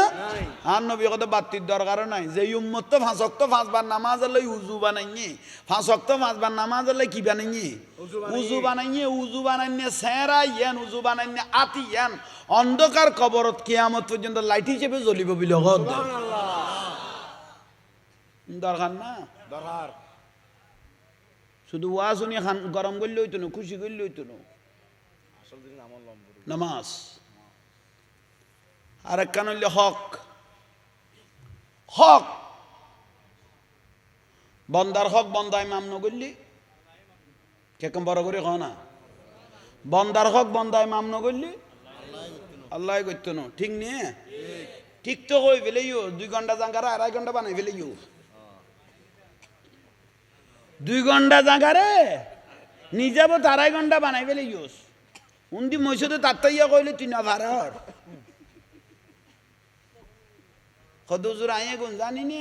A: আর নবী কত বাত্তির দরকার নাই যে উম্মত তো 5 ওয়াক্ত 5 বার নামাজ লই উজু বানাইনি 5 ওয়াক্ত 5 বার নামাজ লই কি বানাইনি উজু বানাইনি সেরা ইয়ান উজু বানাইনি আতি ইয়ান অন্ধকার কবরত কিয়ামত পর্যন্ত লাইট হিসেবে জ্বলিব বিলগত দরকার না
B: দরকার
A: শুধু ওয়াজ শুনি খান গরম করলে হইতো না খুশি করলে হইতো না
B: আসল দিন আমল লম্ব
A: নামাজ আর একখান হইলে হক হক বন্দার হক বন্দায় মাম নগরলি কেকম বড় করে খাও না বন্দার হক বন্দায় মাম নগরলি আল্লাহ করতো না ঠিক নিয়ে ঠিক তো হয়ে ফেলেইও 2 ঘন্টা জাঙ্গারা 2.5 ঘন্টা বানাই ফেলেইও 2 ঘন্টা জাঙ্গারে নিজে বোধ 2.5 ঘন্টা বানাই ফেলেইও উন্দি মসজিদে তাত্তাইয়া কইলে 3 ভাড়ার কদুজুর আইয়ে গুন জানি নি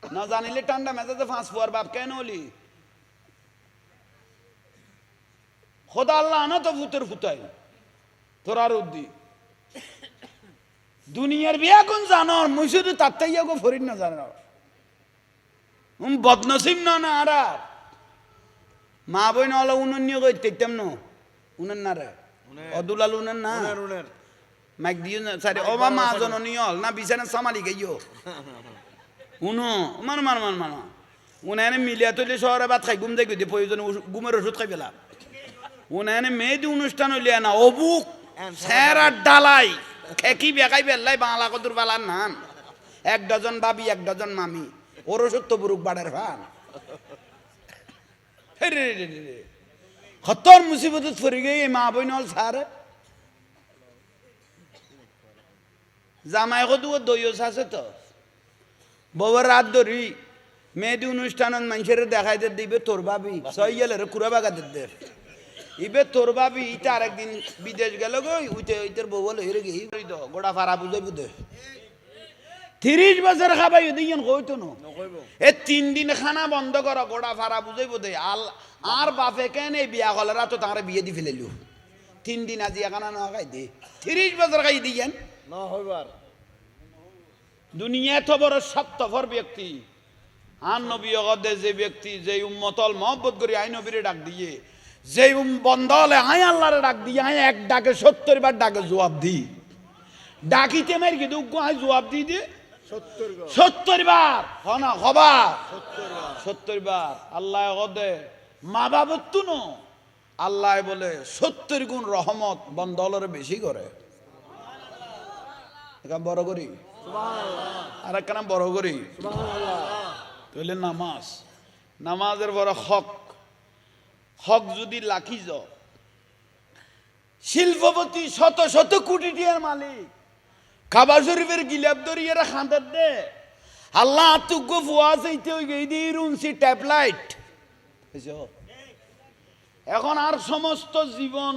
A: না জানিলে ঠান্ডা মেজাজে ফাঁস ফুয়ার বাপ কেন হলি খোদা আল্লাহ না তো ফুতের ফুতাই তোর আর উদ্দি দুনিয়ার বিয়া কোন জানো মসজিদে তাত্তাইয়া গো ফরিদ না জানো বদনসিব না আর মা বই না হলো উনন্য কইতেম না উনার না রে অদুলাল উনার না
B: উনের
A: মাইক দিও না সারি ওবা মা জননী হল না বিছানা সামালি গইও উনো মান উনানে মিলিয়া তলে শহরে ভাত খাই ঘুম যাই গই প্রয়োজন ঘুমের ওষুধ খাই পেলা উনানে মেয়েদি অনুষ্ঠান হইলে না অবুক সেরা ডালাই খেকি বেকাই বেল্লাই বাংলা কদুর বালার নাম 1 ডজন বাবি 1 ডজন মামি ওর ওষুধ তো বুরুক বাড়ের ফান খতর মুসিবত ফরি গই মা বই নল সারে জামাই কদু দইস আছে তো বউর রাত ধরি মেয়েদি অনুষ্ঠানত মানুষের দেখাই দিবে তোর ভাবি সইয়ালের কুড়া বাগাতে দে ইবে তোর ভাবি ইটা আরেকদিন বিদেশ গেল গই উইতে ইতের বউ বলে হেরে গই গোড়া ফারা বুঝাই বুঝে 30 বছর খাবাই দিয়েন কইতো না এ 3 দিন খানা বন্ধ কর গোড়া ফারা বুঝাই বুঝে আর বাপে কেন বিয়া কলরা তো তারে বিয়ে দি ফেলেলু 3 দিন আজি এখানা না খাই দে 30 বছর খাই দিয়েন
B: না হইবার
A: দুনিয়া তো বড় সত্যফর ব্যক্তি আর নবী অগদে যে ব্যক্তি যে উম্মতল মহব্বত করি আই নবীরে ডাক দিয়ে যে বন্ধলে আই আল্লাহরে ডাক দিয়ে আই এক ডাকে 70 বার ডাকে জবাব দি ডাকিতে মারি কিন্তু আই জবাব দি দে 70 বার হনা হবা 70 বার আল্লাহ অগদে মা বাবত তুনো আল্লাহ বলে 70 গুণ রহমত বন্ধলরে বেশি করে এটা বড় করি আর একটা নাম বড় করি তাহলে নামাজ নামাজের বড় হক হক যদি লাখি য শিল্পপতি শত শত কোটি টিয়ার মালিক কাবা শরীফের গিলাপ দরিয়ারা খাঁদার দে আল্লাহ আতুগ্য ফুয়া চাইতে ওই গই দিয়ে রুনসি ট্যাপ লাইট এখন আর সমস্ত জীবন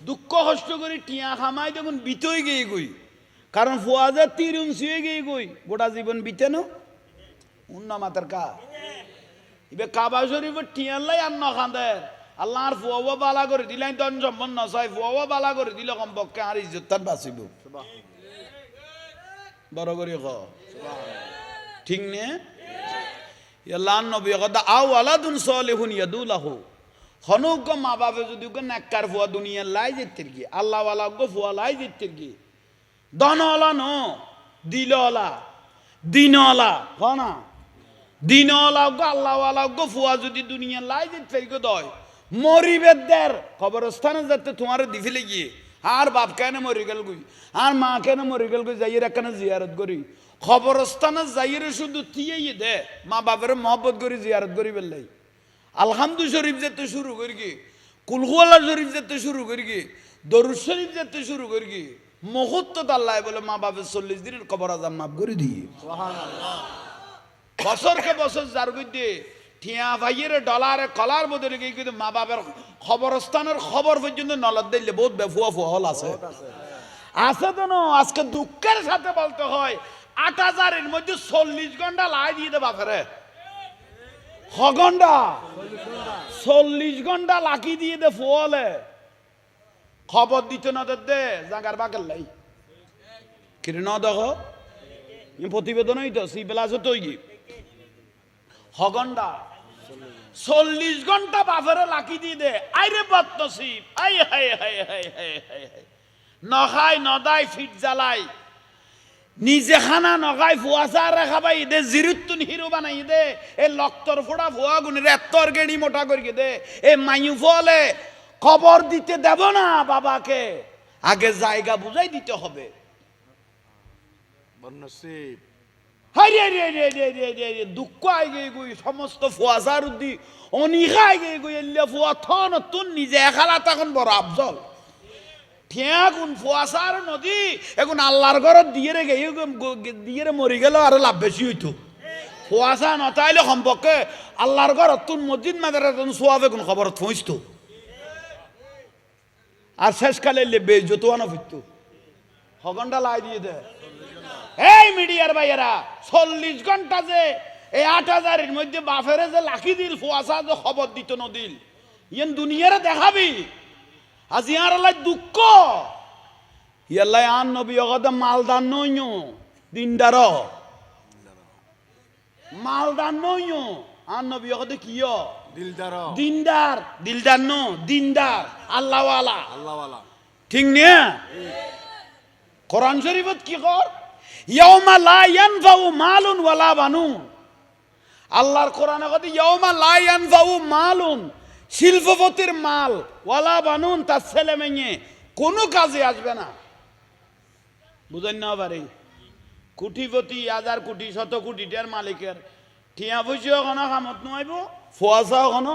A: দুঃখ কষ্ট করে টিয়া খামাই দেখুন বিতই গিয়ে গই কারণ ফুয়াজা তিরুন শুয়ে গিয়ে গই গোটা জীবন বিতে না উন্ন মাতার কা ইবে কাবা শরীফের টিয়াল্লাই আর ন খাঁদে আল্লাহ আর ফুয়াও বালা করে দিলাই তন সম্পন নসাই ফুয়াও বালা করে দিল কমপক্ষে আর ইজ্জত বাঁচিব বড় করে খ ঠিক নে আল্লাহ নবী কথা আও আলাদুন সালিহুন ইয়াদুলাহু হনুক মা বাপে যদি নেককার ফুয়া দুনিয়া লাই যেতে কি আল্লাহ ওয়ালা গো ফুয়া লাই যেতে কি দনওয়ালা নো দিলওয়ালা দিনওয়ালা হনা দিনওয়ালা গো আল্লাহওয়ালা গো ফুয়া যদি দুনিয়া লাই যেতে ফেরকে দয় মরিবেদের কবরস্থানে যাতে তোমার দিফিলে গিয়ে আর বাপ কেন মরি গেল গুই আর মা কেন মরি গেল গুই যাইয়ের একখানে জিয়ারত করি খবরস্থানে যাইয়ের শুধু থিয়েই দে মা বাপের মহব্বত করি জিয়ারত করি বেলাই আলহামদু শরীফ যেতে শুরু করি কি কুলহুয়াল্লা শরীফ যেতে শুরু করি কি দরুদ শরীফ যেতে শুরু করি কি মুহূর্ত আল্লাহ বলে মা বাপের 40 দিনের কবর আজাব মাফ করে দিয়ে বছরকে বছর যার মধ্যে ঠিয়া ভাইয়ের ডলারে কলার বদলে গিয়ে কিন্তু মা বাপের খবরস্থানের খবর পর্যন্ত নলদ দিলে বহুত বেফুয়া ফুয়া হল আছে আছে তো না আজকে দুঃখের সাথে বলতে হয় 8000-এর মধ্যে 40 ঘন্টা লাই দিয়ে দে বাপেরে হ ঘন্টা 40 ঘন্টা লাকি দিয়ে দে ফুয়ালে খবর দিতে না দে জাগার বাকের লাই কিরে ন দেখো প্রতিবেদনই তো সি বেলাসও তৈরি হগন্ডা 40 ঘন্টা বাপেরে লাকি দিয়ে দে আইরে বদনসিব আই হাই হাই হাই হাই হাই হাই নখাই নদাই ফিট জ্বালাই নিজে খানা নখাই ফুয়াশা রেখা পাই দে জিরুতুন হিরো বানাই দে এ লক্তর ফোড়া ফুয়া গুনির এত্তর গেড়ি মোটা করিয়ে দে এ মাইউ ফলে খবর দিতে দেব না বাবাকে আগে জায়গা বুঝাই দিতে হবে
B: বনসিব
A: হাই রে রে রে রে রে রে রে দুঃখ আই গে গুই সমস্ত ফুয়াশার উদ্দি অনিখা আই গে গুই এল্লে ফুয়া থন তুন নিজে একালা তখন বড় আফজল ঠিয়া গুন ফুয়াশার নদী এখন আল্লাহর ঘরত দিয়ে রে দিয়ে রে মরি গেল আর লাভ বেশি হইতো ফুয়াশা নতাইলে সম্পর্কে আল্লাহর ঘরত তুন মসজিদ মাদারে তুন সোয়াবে কোন খবরত পৌঁছতো আর শেষকালে এলে বেজতো আনা ফিরতো হগন্ডা লাই দিয়ে দে এই মিডিয়ার ভাইয়েরা 40 ঘন্টা যে এই 8000 মধ্যে বাফেরে যে লাখি দিল ফুয়াশা যে খবর দিত নদিল ইয়েন দুনিয়ারে দেখাবি আজ ইয়ার লাই দুঃখ ইয়াল্লাই আন নবী অগদ মালদান নইও দিনদার মালদান নইও আন নবী অগদ কিয়
B: দিলদার
A: দিনদার দিলদার নো দিনদার আল্লাহওয়ালা
B: আল্লাহওয়ালা
A: ঠিক না কোরআন শরীফত কি কর ইয়াউমা লা ইয়ানফাউ মালুন ওয়ালা বানুন আল্লাহর কোরআনে কত ইয়াউমা লা ইয়ানফাউ মালুন শিল্পপতির মাল ওয়ালা বানুন তার ছেলে মেয়ে কোনো কাজে আসবে না বুঝেন না পারে কোটিপতি হাজার কোটি শত কোটি টাকার মালিকের ঠিয়া পয়সা কোনো কামত নইব ফুয়াশা কোনো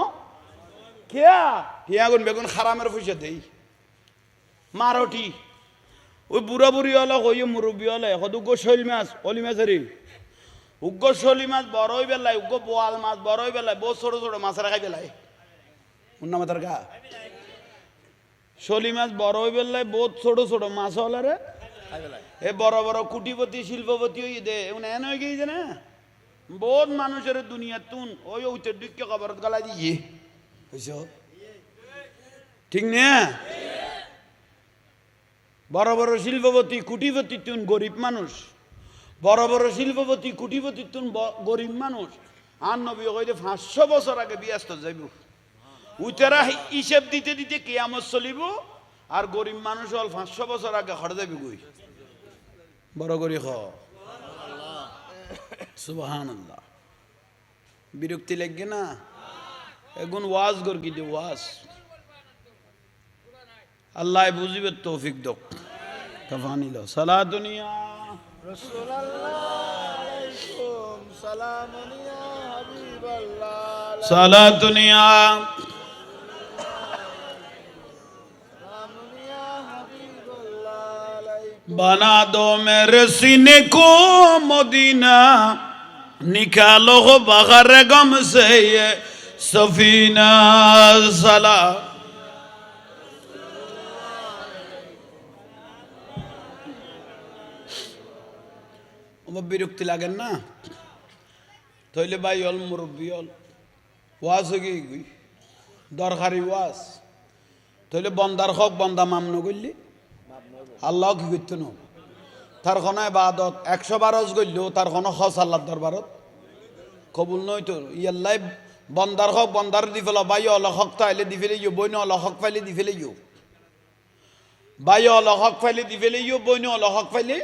A: কেয়া ঠিয়া গুণ বেগুন খারামের পয়সা দেই মারটি ওই বুড়া বুড়ি হলে কই মুরব্বী হলে কত উগ্র শৈল মাছ অলি মাছের উগ্র শৈলি মাছ বড়ই বেলায় উগ্র বোয়াল মাছ বড়ই বেলায় বহু ছোট ছোট মাছ রাখাই বেলায় উন্নামাতার গা শৈলি মাছ বড়ই বেলায় বহুত ছোট ছোট মাছ হলে রে এ বড় বড় কুটিপতি শিল্পপতি হয়ে দে এন হয়ে গিয়েছে না বহুত মানুষের দুনিয়া তুন ওই উত্তর দিকে খবরত গালা দিয়ে বুঝছ ঠিক না বড় বড় শিল্পপতি কুটিপতি তুন গরিব মানুষ বড় বড় শিল্পপতি কুটিপতি তুন গরিব মানুষ আর নবী কইতে 500 বছর আগে বিয়াস্ত যাইব উইতারা হিসেব দিতে দিতে কিয়ামত চলিব আর গরিব মানুষ হল 500 বছর আগে হড় যাবি গই বড় গরি খ সুবহানাল্লাহ বিরক্তি লাগে না এগুন ওয়াজ গর কি দে ওয়াজ আল্লাহ বুঝিবে তৌফিক দক কফানি লো সালা দুনিয়া
B: রাসূলুল্লাহ আলাইকুম সালামুন ইয়া হাবিবাল্লাহ
A: সালা দুনিয়া
B: সালামুন ইয়া হাবিবাল্লাহ
A: बना दो मेरे सीने को मदीना निकालो हो बगैर गम से ये सफीना सला বিরক্তি লাগেন না তইলে ভাই অল মুরব্বী অল ওয়াজ হয়ে গই দরকারি ওয়াজ তইলে বন্দার হক বন্দা মামনো করলি আল্লাহ কি করতো না তার কোনো ইবাদত 100 বার হজ করলেও তার কোনো হজ আল্লাহর দরবারত কবুল নয় তো ইয়াল্লাই বন্দার হক বন্দার দি ফেলা ভাই অল হক তাইলে দি ফেলে ইউ বইন অল হক পাইলে দি ফেলে ইউ ভাই অল হক পাইলে দি ফেলে ইউ বইন অল হক পাইলে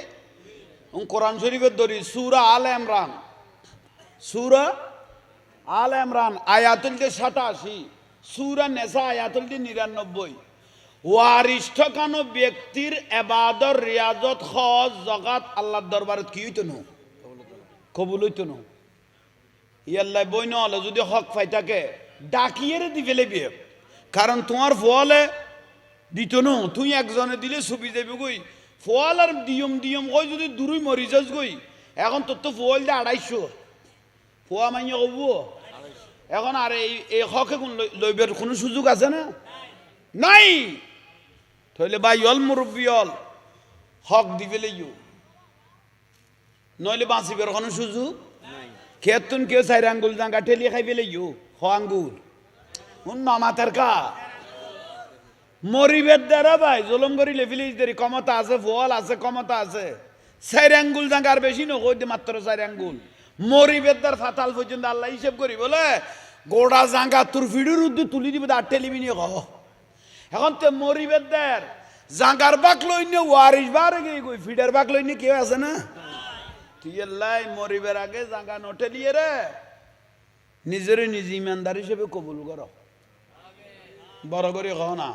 A: কোরআন শরীফের দরি সূরা আল ইমরান সূরা আল ইমরান আয়াতুল 87 সূরা নিসা আয়াতুল 99 ওয়ারিষ্ঠ কানো ব্যক্তির ইবাদত রিয়াজত হজ যাকাত আল্লাহর দরবারে কি হইতো না কবুল হইতো না ইয়াল্লাহ বইন হলো যদি হক পাই থাকে ডাকিয়ে দি ফেলে বিয়ে কারণ তোমার ফলে দিত না তুই একজনে দিলে ছবি দেবে গই ফল আর দিয়ম কই যদি দূরই মরি যাস গই এখন তোর তো ফল দে 250 ফোয়া মাইয়া কব এখন আর এই হকে কোন লইবের কোনো সুযোগ আছে না নাই তাহলে ভাই অল মুরব্বী অল হক দি ফেলেইও নইলে বাঁচিবের কোনো সুযোগ খেতুন কেউ 4 আঙ্গুল জাঙ্গা ঠেলিয়ে খাই ফেলেইও হ আঙ্গুল উন মাথার কা মরিবের দ্বারা ভাই জুলুম করি লেফিলিস দেরি ক্ষমতা আছে ফল আছে ক্ষমতা আছে 4 আঙ্গুল জাঙ্গার বেশি নকই দে মাত্র 4 আঙ্গুল মরিবের দ্বার ফাতাল পর্যন্ত আল্লাহ হিসেব করি বলে গোড়া জাঙ্গা তোর ফিডুর উদ্দু তুলি দিব আর টেলিভিশনে কহ এখন তো মরিবের দ্বার জাঙ্গার বাক লইনে ওয়ারিস বার গই কই ফিডার বাক লইনে কেউ আছে না তুই আল্লাহ মরিবের আগে জাঙ্গা নটেলিয়ে রে নিজের নিজ ইমানদার হিসেবে কবুল করো বড় করে কহ না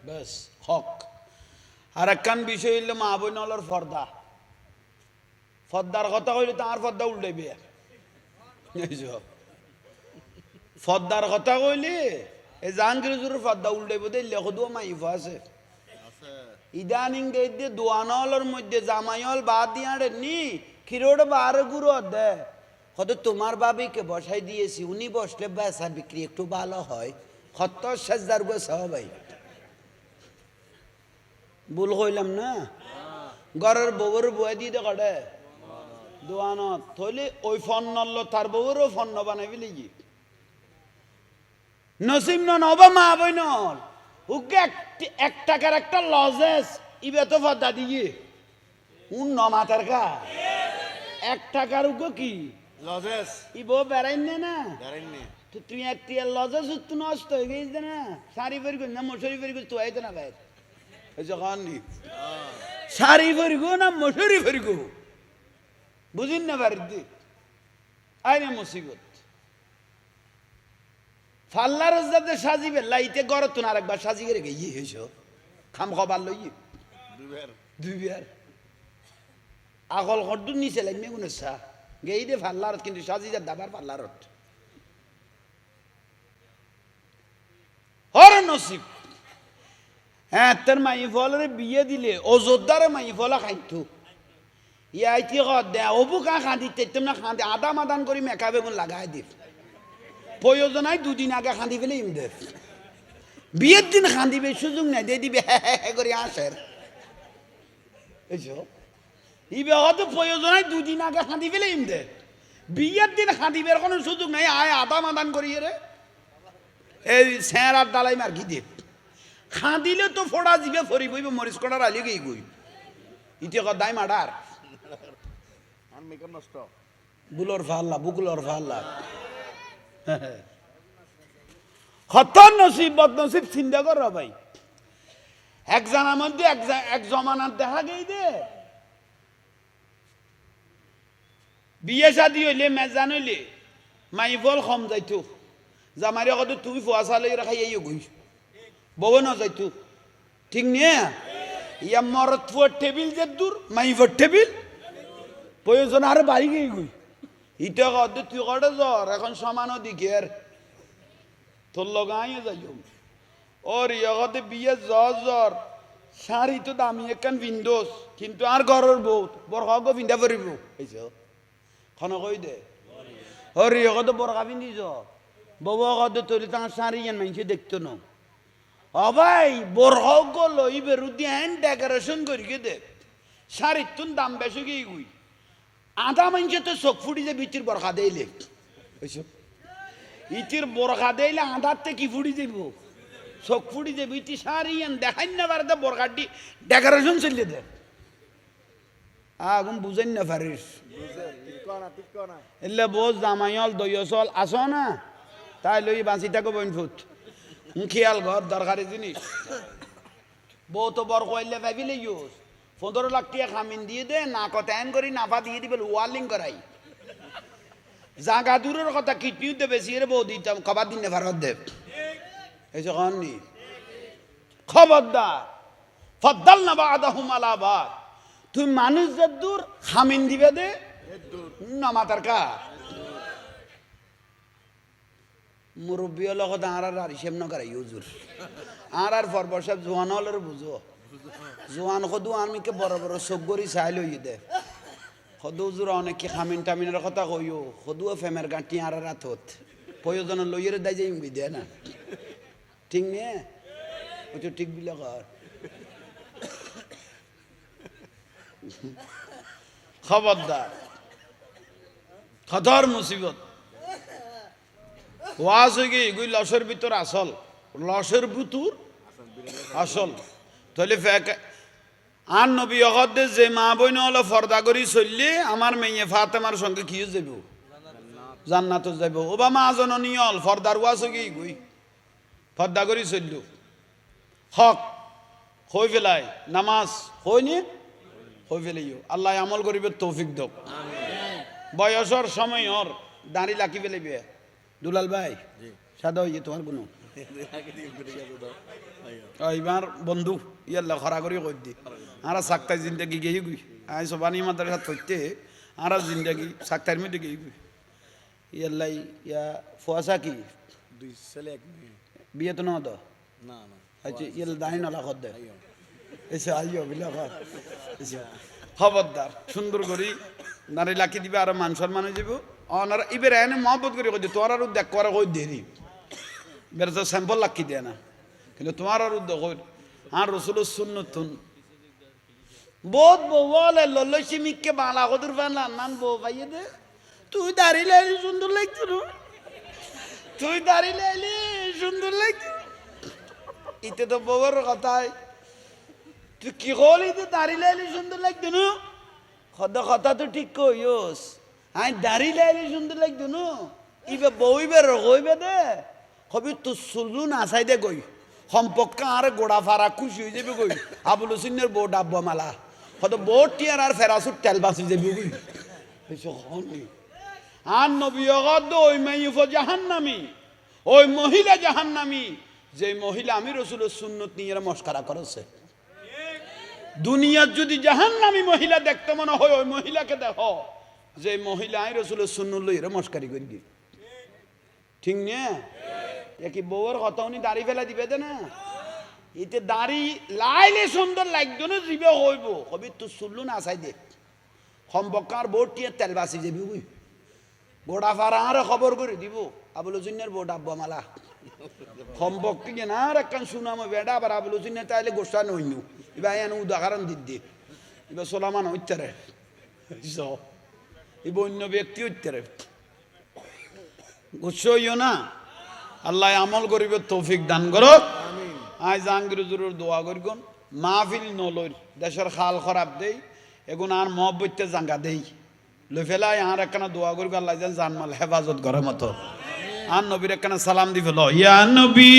A: বেশ হক আর একখান বিষয় হইলে মা বই নলর ফর্দা ফর্দার কথা কইলে তার ফর্দা উল্টাইবে ফর্দার কথা কইলে এই জাহাঙ্গীর ফর্দা উল্টাইব দে লেখদুয়া মাইফ আছে ইদানিং দে দোয়ানলের মধ্যে জামাইল বাদ দিয়া নি খিরোড বার গুরু দে হয়তো তোমার বাবিকে বসাই দিয়েছি উনি বসলে বেচা বিক্রি একটু ভালো হয় 70,000 গো সবাই ভুল কইলাম না ঘরের বউর বয়ে দিয়ে দে কটে দোয়ানত থইলে ওই ফোন নল তার বউরও ফোন বানাই লিগি নসিম নবা মা বই নল উকে 1 টাকার একটা লজেস ইবে তো ফদা দিয়ে উন নমাতার কা 1 টাকার উকে কি
B: লজেস
A: ইবো বেড়াইনে না
B: দাঁড়াইনি
A: তো তুই একটি লজেস তুই নষ্ট হয়ে গেছে না শাড়ি ফেরি কর না মশুরি ফেরি কর তুই আইতে না ভাই যখন শাড়ি ফেরি গো না মশুরি ফেরি গো বুঝিন না বাড়িতে আইনে মুসিবত ফাল্লার যাতে সাজিবে লাইতে গড় তুন আরেকবার সাজি করে গিয়ে হয়েছ খাম খবার লই দুইবার আগল কদ্দুর নিচে লাগবে কোন সা গেই দে ফাল্লারত কিন্তু সাজি যা দাবার ফাল্লারত হর নসিব হ্যাঁ তোর মাই ফলরে বিয়ে দিলে অযোধ্যারে মাই ফলা খাইতো ইয়াইতি দে অবু কা খাঁদিতে তোমরা খাঁদি আদাম আদান করি মেকা বেগুন লাগাই দিব প্রয়োজন হয় 2 দিন আগে খাঁদি ফেলে ইম দেব বিয়ের দিন খাঁদিবে সুযোগ নাই দিয়ে দিবে হ্যাঁ করে আসের ইবে হয়তো প্রয়োজন হয় 2 দিন আগে খাঁদি ফেলে ইম দে বিয়ের দিন খাঁদিবের কোনো সুযোগ নাই আয় আদাম আদান করিয়ে রে এই স্যার আর ডালাই মার কি দেব খাঁদিলে তো ফোড়া দিবে ফরি বইব মরিচ কটার আলি গই গই ইতে দায় মাডার
B: আর মেকর নষ্ট
A: বুলোর ফাল্লা বুকুলোর ফাল্লা খতর নসিব বদ নসিব চিন্তা কর ভাই একজনের মধ্যে এক জমানার দেখা গেই দে বিয়ে শাদি হইলে মেজান হইলে মাই ফল কম যাইতো জামারি কত তুই ফুয়া চালে রাখাই গই বউ ন যাইতো ঠিক নিয়ে ইয়া মরত ফুয়ার টেবিল যে দূর মাই ফুয়ার টেবিল প্রয়োজন আরো বাড়ি গই গই ইটা কত তুই কটা জ্বর এখন সমানও দিকের তোর লগাইয়ে যাইম ওর ইয়গতে বিয়ে জ্বর শাড়ি তো দামি একখান বিন্দোস কিন্তু আর ঘরের বউ বরখাগ পিন্ধা পারিব খন কই দে ওর ইয়গতে বরখা পিন্ধি য বউ কত তোর তার শাড়ি ইয়ান মানুষে দেখতো না ও ভাই বরখাগ লই বেরুদি হ্যান্ড ডেকোরেশন করি দে শাড়ির তুন দাম বেশি গিয়ে গুই আধা মানুষে তো চোখ ফুটি যে বিটির বরখা দেইলে ইটির বরখা দেইলে আধারতে কি ফুটি যাব চোখ ফুটি যে বিটি সারি দেখাই না পারে বরখাটি ডেকোরেশন চলিয়ে দে আগুন বুঝেন না পারিস এলে বোঝ জামাইল দইয়সল আস না তাই লই বাঁচি থাকো বইন ফুট খেয়াল ঘর দরকারি জিনিস বউ তো বর কইলে ভাবিলে ইউজ 15 লাখ টাকা খামিন দিয়ে দে না কথা এন করি নাফা দিয়ে দিবে ওয়ালিং করাই জাগা দূরের কথা কিটপিউ দেবে সিরে বউ দিতাম খবর দিন ভারত দেব এই যে নি খবরদার ফদ্দাল না বাদাহুম আলা বাদ তুই মানুষ দূর খামিন দিবে দে না মাতার কা মুরব্বী লগত আর হিসেব ন করাই হুজুর আর ফরবর সব জোয়ান হলের বুঝো জোয়ান সদু আমিকে বড় বড় চোখ গড়ি চাই লই দে সদু জোর অনেকে খামিন টামিনের কথা কইও সদুও ফেমের গাঁটি আর রাতত প্রয়োজন লইয়ের দাই যাই দে না ঠিক নে ওই তো ঠিক বিলে কর খবরদার খতর মুসিবত ওয়াজ হয়ে গিয়ে এগুলি লসের ভিতর আসল লসের বুতুর আসল তাহলে আর নবী অগদে যে মা বইন হলো ফর্দা করি চললে আমার মেয়ে ফাতেমার সঙ্গে কি যাব জান্নাত যাব ওবা মা জননী হল ফর্দার ওয়াস গই গই ফর্দা করি চলল হক হই ফেলাই নামাজ হইনি হই ফেলাইও আল্লাহ আমল করিবে তৌফিক দক বয়সর সময় ওর দাঁড়ি লাকি ফেলাইবে দুলাল ভাই সাদা হইয়ে তোমার কোনো এইবার বন্ধু ইয়াল্লা খরা করি কই দি আরা সাক্তাই জিন্দগি গেই গুই আই সবানি মাদ্রাসা থইতে আরা জিন্দগি সাক্তার মধ্যে গেই গুই ইয়াল্লাই ইয়া ফুয়াসা কি
B: 2 ছেলে 1 মেয়ে
A: বিয়ে তো না তো
B: না না
A: আচ্ছা ইয়াল দাহি নালা খদ দে এসে আইও বিলা খবরদার সুন্দর করি নারী লাকি দিবে আর মান সম্মান হয়ে যাব অনার ইবের এনে মহব্বত করে কই তোর আর দেখ করে কই দেরি বের তো স্যাম্পল লাকি দেয় না কিন্তু তোমার আর উদ্যোগ আর রসুলের সুন্নতুন বহুত বলে লল্লসি মিককে বালা কদুর বালা নান বউ পাইয়ে দে তুই দাঁড়িয়ে লাইলি সুন্দর লাগছে না তুই দাঁড়িয়ে লাইলি সুন্দর লাগছে ইতে তো বউর কথাই তুই কি হল ইতে দাঁড়িয়ে লাইলি সুন্দর লাগছে না কথা তো ঠিক কইস আই দাঁড়িয়ে লাইলি সুন্দর লাগছে না ইবে বউ ইবে রইবে দে কবি তো চুলু নাচাই দে গই সম্পর্ক আর গোড়া ফারা খুশি হয়ে যাবে গই আবুল হোসেনের বউ ডাব্ব মালা হয়তো বউ টিয়ার আর ফেরাসুর তেল বাঁচি যাবে গই আর নবী ওই মেয়ে জাহান্নামী ওই মহিলা জাহান্নামী যে মহিলা আমি রসুলের সুন্নত নিয়ে মস্কারা করেছে দুনিয়ার যদি জাহান্নামী মহিলা দেখতে মনে হয় ওই মহিলাকে দেখো যে মহিলা আমি রসুলের সুন্নত লইরে মস্কারি করি ঠিক নিয়ে কি বউর কথা উনি দাড়ি ফেলা দিবে না এতে দাড়ি লাইলে সুন্দর লাগতো না দিবে হইব কবি তো শুনলু না চাই দে সম্পর্কার বোর্ড টিয়ে তেল বাঁচি যাবি বুঝ গোড়া ফারা আর খবর করে দিব আবুল হোসেনের বোর্ড আব্বা মালা সম্পর্কে যে না আর একখান শুনাম বেড়া আবার আবুল হোসেনের তাইলে গোসা নইনু এবার এনে উদাহরণ দিদি এবার সোলামান হইতারে এবার অন্য ব্যক্তি হইতারে গোসা হইও না আল্লাহ আমল করিবে তৌফিক দান করো আজ জাহাঙ্গীর হুজুরের দোয়া করিগন মাহফিল নলর দেশের খাল খরাব দেই এগুন আর মহব্বতে জাঙ্গা দেই লই ফেলাই আর একখানা দোয়া করিব আল্লাহ যেন জানমাল হেফাজত করে মতো আর নবীর একখানা সালাম দি ফেলো ইয়া নবী